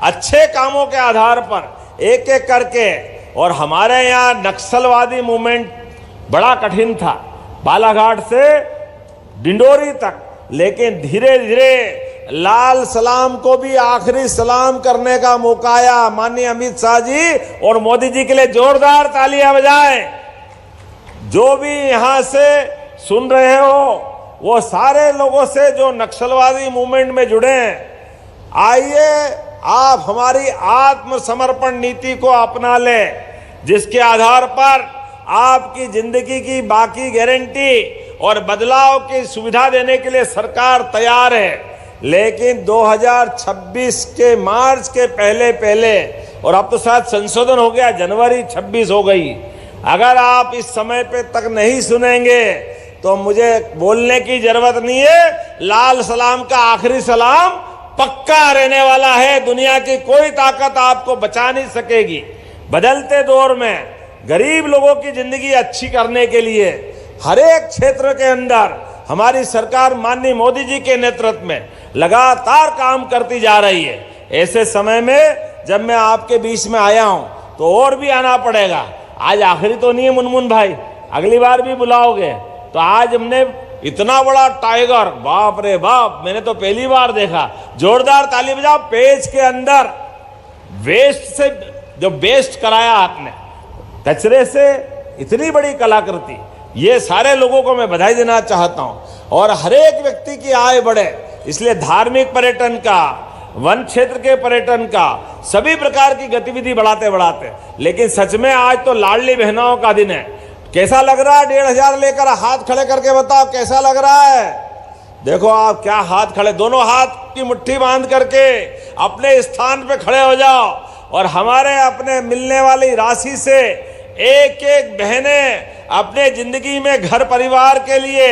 अच्छे कामों के आधार पर एक एक करके। और हमारे यहाँ नक्सलवादी मूवमेंट बड़ा कठिन था, बालाघाट से डिंडोरी तक, लेकिन धीरे धीरे लाल सलाम को भी आखिरी सलाम करने का मौका आया। माननीय अमित शाह जी और मोदी जी के लिए जोरदार तालियां बजाएं। जो भी यहां से सुन रहे हो, वो सारे लोगों से जो नक्सलवादी मूवमेंट में जुड़े हैं, आइए आप हमारी आत्मसमर्पण नीति को अपना लें, जिसके आधार पर आपकी जिंदगी की बाकी गारंटी और बदलाव की सुविधा देने के लिए सरकार तैयार है। लेकिन 2026 के मार्च के पहले, और अब तो शायद संशोधन हो गया, जनवरी 26 हो गई। अगर आप इस समय पे तक नहीं सुनेंगे तो मुझे बोलने की जरूरत नहीं है। लाल सलाम का आखिरी सलाम पक्का रहने वाला है। दुनिया की कोई ताकत आपको बचा नहीं सकेगी। बदलते दौर में गरीब लोगों की जिंदगी अच्छी करने के लिए हर एक क्षेत्र के अंदर हमारी सरकार माननीय मोदी जी के नेतृत्व में लगातार काम करती जा रही है। ऐसे समय में जब मैं आपके बीच में आया हूं तो और भी आना पड़ेगा। आज आखिरी तो नहीं है मुनमुन भाई, अगली बार भी बुलाओगे। तो आज हमने इतना बड़ा टाइगर, बाप रे बाप, मैंने तो पहली बार देखा। जोरदार ताली बजाओ। पेज के अंदर वेस्ट से जो बेस्ट कराया आपने, कचरे से इतनी बड़ी कलाकृति, ये सारे लोगों को मैं बधाई देना चाहता हूं। और हर एक व्यक्ति की आय बढ़े, इसलिए धार्मिक पर्यटन का, वन क्षेत्र के पर्यटन का, सभी प्रकार की गतिविधि बढ़ाते बढ़ाते, लेकिन सच में आज तो लाडली बहनों का दिन है। कैसा लग रहा है? 1500 लेकर हाथ खड़े करके बताओ कैसा लग रहा है। देखो आप क्या हाथ खड़े, दोनों हाथ की मुट्ठी बांध करके अपने स्थान पे खड़े हो जाओ और हमारे अपने मिलने वाली राशि से एक एक बहनें अपने जिंदगी में घर परिवार के लिए,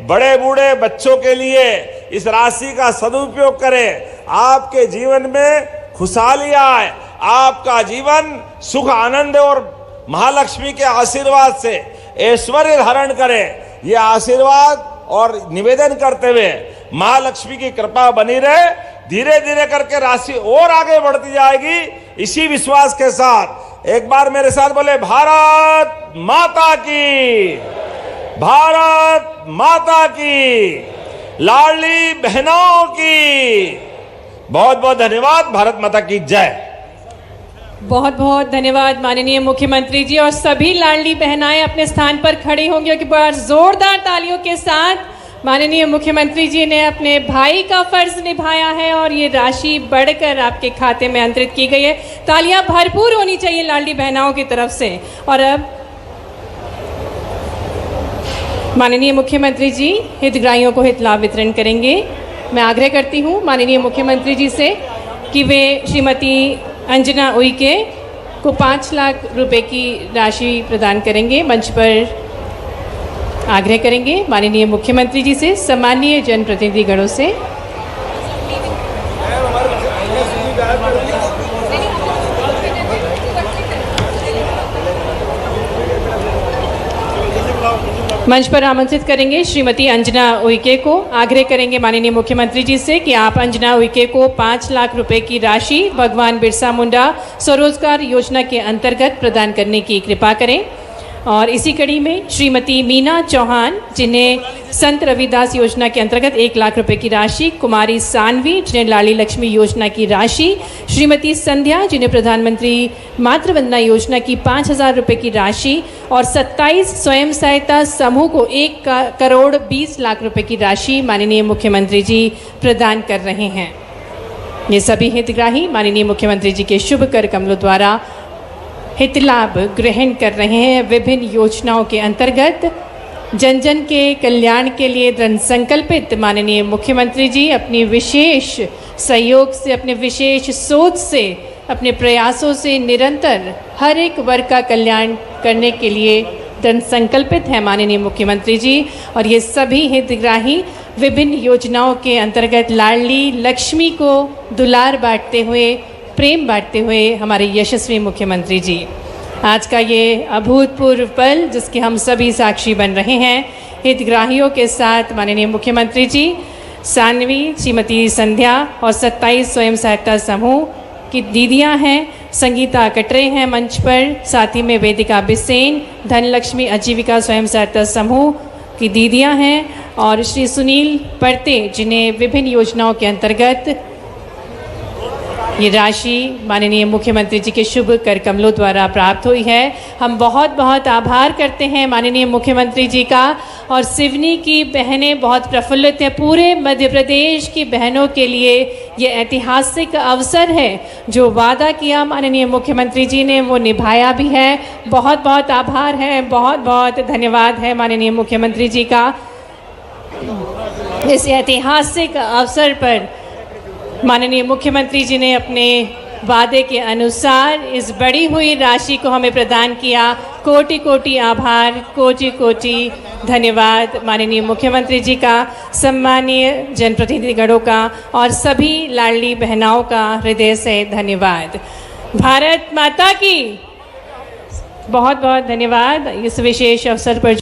बड़े बूढ़े बच्चों के लिए इस राशि का सदुपयोग करें। आपके जीवन में खुशहाली आए, आपका जीवन सुख आनंद और महालक्ष्मी के आशीर्वाद से ऐश्वर्य धारण करे। ये आशीर्वाद और निवेदन करते हुए महालक्ष्मी की कृपा बनी रहे। धीरे धीरे करके राशि और आगे बढ़ती जाएगी। इसी विश्वास के साथ एक बार मेरे साथ बोले, भारत माता की, भारत माता की, लाडली बहनों की। बहुत बहुत धन्यवाद। भारत माता की जय। बहुत बहुत धन्यवाद माननीय मुख्यमंत्री जी। और सभी लाडली बहनाएं अपने स्थान पर खड़ी होंगी और बार जोरदार तालियों के साथ माननीय मुख्यमंत्री जी ने अपने भाई का फर्ज निभाया है और ये राशि बढ़कर आपके खाते में अंतरित की गई है। तालियां भरपूर होनी चाहिए लाडली बहनाओं की तरफ से। और अब माननीय मुख्यमंत्री जी हितग्राहियों को हित लाभ वितरण करेंगे। मैं आग्रह करती हूँ माननीय मुख्यमंत्री जी से कि वे श्रीमती अंजना उइके को 5 लाख रुपए की राशि प्रदान करेंगे। मंच पर आग्रह करेंगे माननीय मुख्यमंत्री जी से, सम्मानीय जनप्रतिनिधिगणों से। मंच पर आमंत्रित करेंगे श्रीमती अंजना उइके को। आग्रह करेंगे माननीय मुख्यमंत्री जी से कि आप अंजना उइके को 5 लाख रुपए की राशि भगवान बिरसा मुंडा स्वरोजगार योजना के अंतर्गत प्रदान करने की कृपा करें। और इसी कड़ी में श्रीमती मीना चौहान, जिन्हें संत रविदास योजना के अंतर्गत 1 लाख रुपए की राशि, कुमारी सानवी जिन्हें लाडली लक्ष्मी योजना की राशि, श्रीमती संध्या जिन्हें प्रधानमंत्री मातृवंदना योजना की 5,000 रुपए की राशि और 27 स्वयं सहायता समूह को 1 करोड़ 20 लाख रुपए की राशि माननीय मुख्यमंत्री जी प्रदान कर रहे हैं। ये सभी हितग्राही माननीय मुख्यमंत्री जी के शुभ कर कमलों द्वारा हित लाभ ग्रहण कर रहे हैं। विभिन्न योजनाओं के अंतर्गत जन जन के कल्याण के लिए दृढ़ संकल्पित माननीय मुख्यमंत्री जी अपनी विशेष सहयोग से, अपने विशेष सोच से, अपने प्रयासों से निरंतर हर एक वर्ग का कल्याण करने के लिए दृढ़ संकल्पित हैं माननीय मुख्यमंत्री जी। और ये सभी हितग्राही विभिन्न योजनाओं के अंतर्गत लाडली लक्ष्मी को दुलार बांटते हुए, प्रेम बांटते हुए हमारे यशस्वी मुख्यमंत्री जी। आज का ये अभूतपूर्व पल जिसके हम सभी साक्षी बन रहे हैं, हितग्राहियों के साथ माननीय मुख्यमंत्री जी, सानवी, श्रीमती संध्या और 27 स्वयं सहायता समूह की दीदियां हैं, संगीता कटरे हैं मंच पर, साथ ही में वेदिका बिसेन, धनलक्ष्मी आजीविका स्वयं सहायता समूह की दीदियां हैं और श्री सुनील परते जिन्हें विभिन्न योजनाओं के अंतर्गत ये राशि माननीय मुख्यमंत्री जी के शुभ कर कमलों द्वारा प्राप्त हुई है। हम बहुत बहुत आभार करते हैं माननीय मुख्यमंत्री जी का। और सिवनी की बहनें बहुत प्रफुल्लित हैं। पूरे मध्य प्रदेश की बहनों के लिए ये ऐतिहासिक अवसर है। जो वादा किया माननीय मुख्यमंत्री जी ने वो निभाया भी है। बहुत बहुत आभार है, बहुत बहुत धन्यवाद है माननीय मुख्यमंत्री जी का। इस ऐतिहासिक अवसर पर माननीय मुख्यमंत्री जी ने अपने वादे के अनुसार इस बढ़ी हुई राशि को हमें प्रदान किया। कोटि कोटि आभार, कोटि कोटि धन्यवाद माननीय मुख्यमंत्री जी का, सम्मानीय जनप्रतिनिधिगणों का और सभी लाडली बहनाओं का हृदय से धन्यवाद। भारत माता की बहुत बहुत धन्यवाद। इस विशेष अवसर पर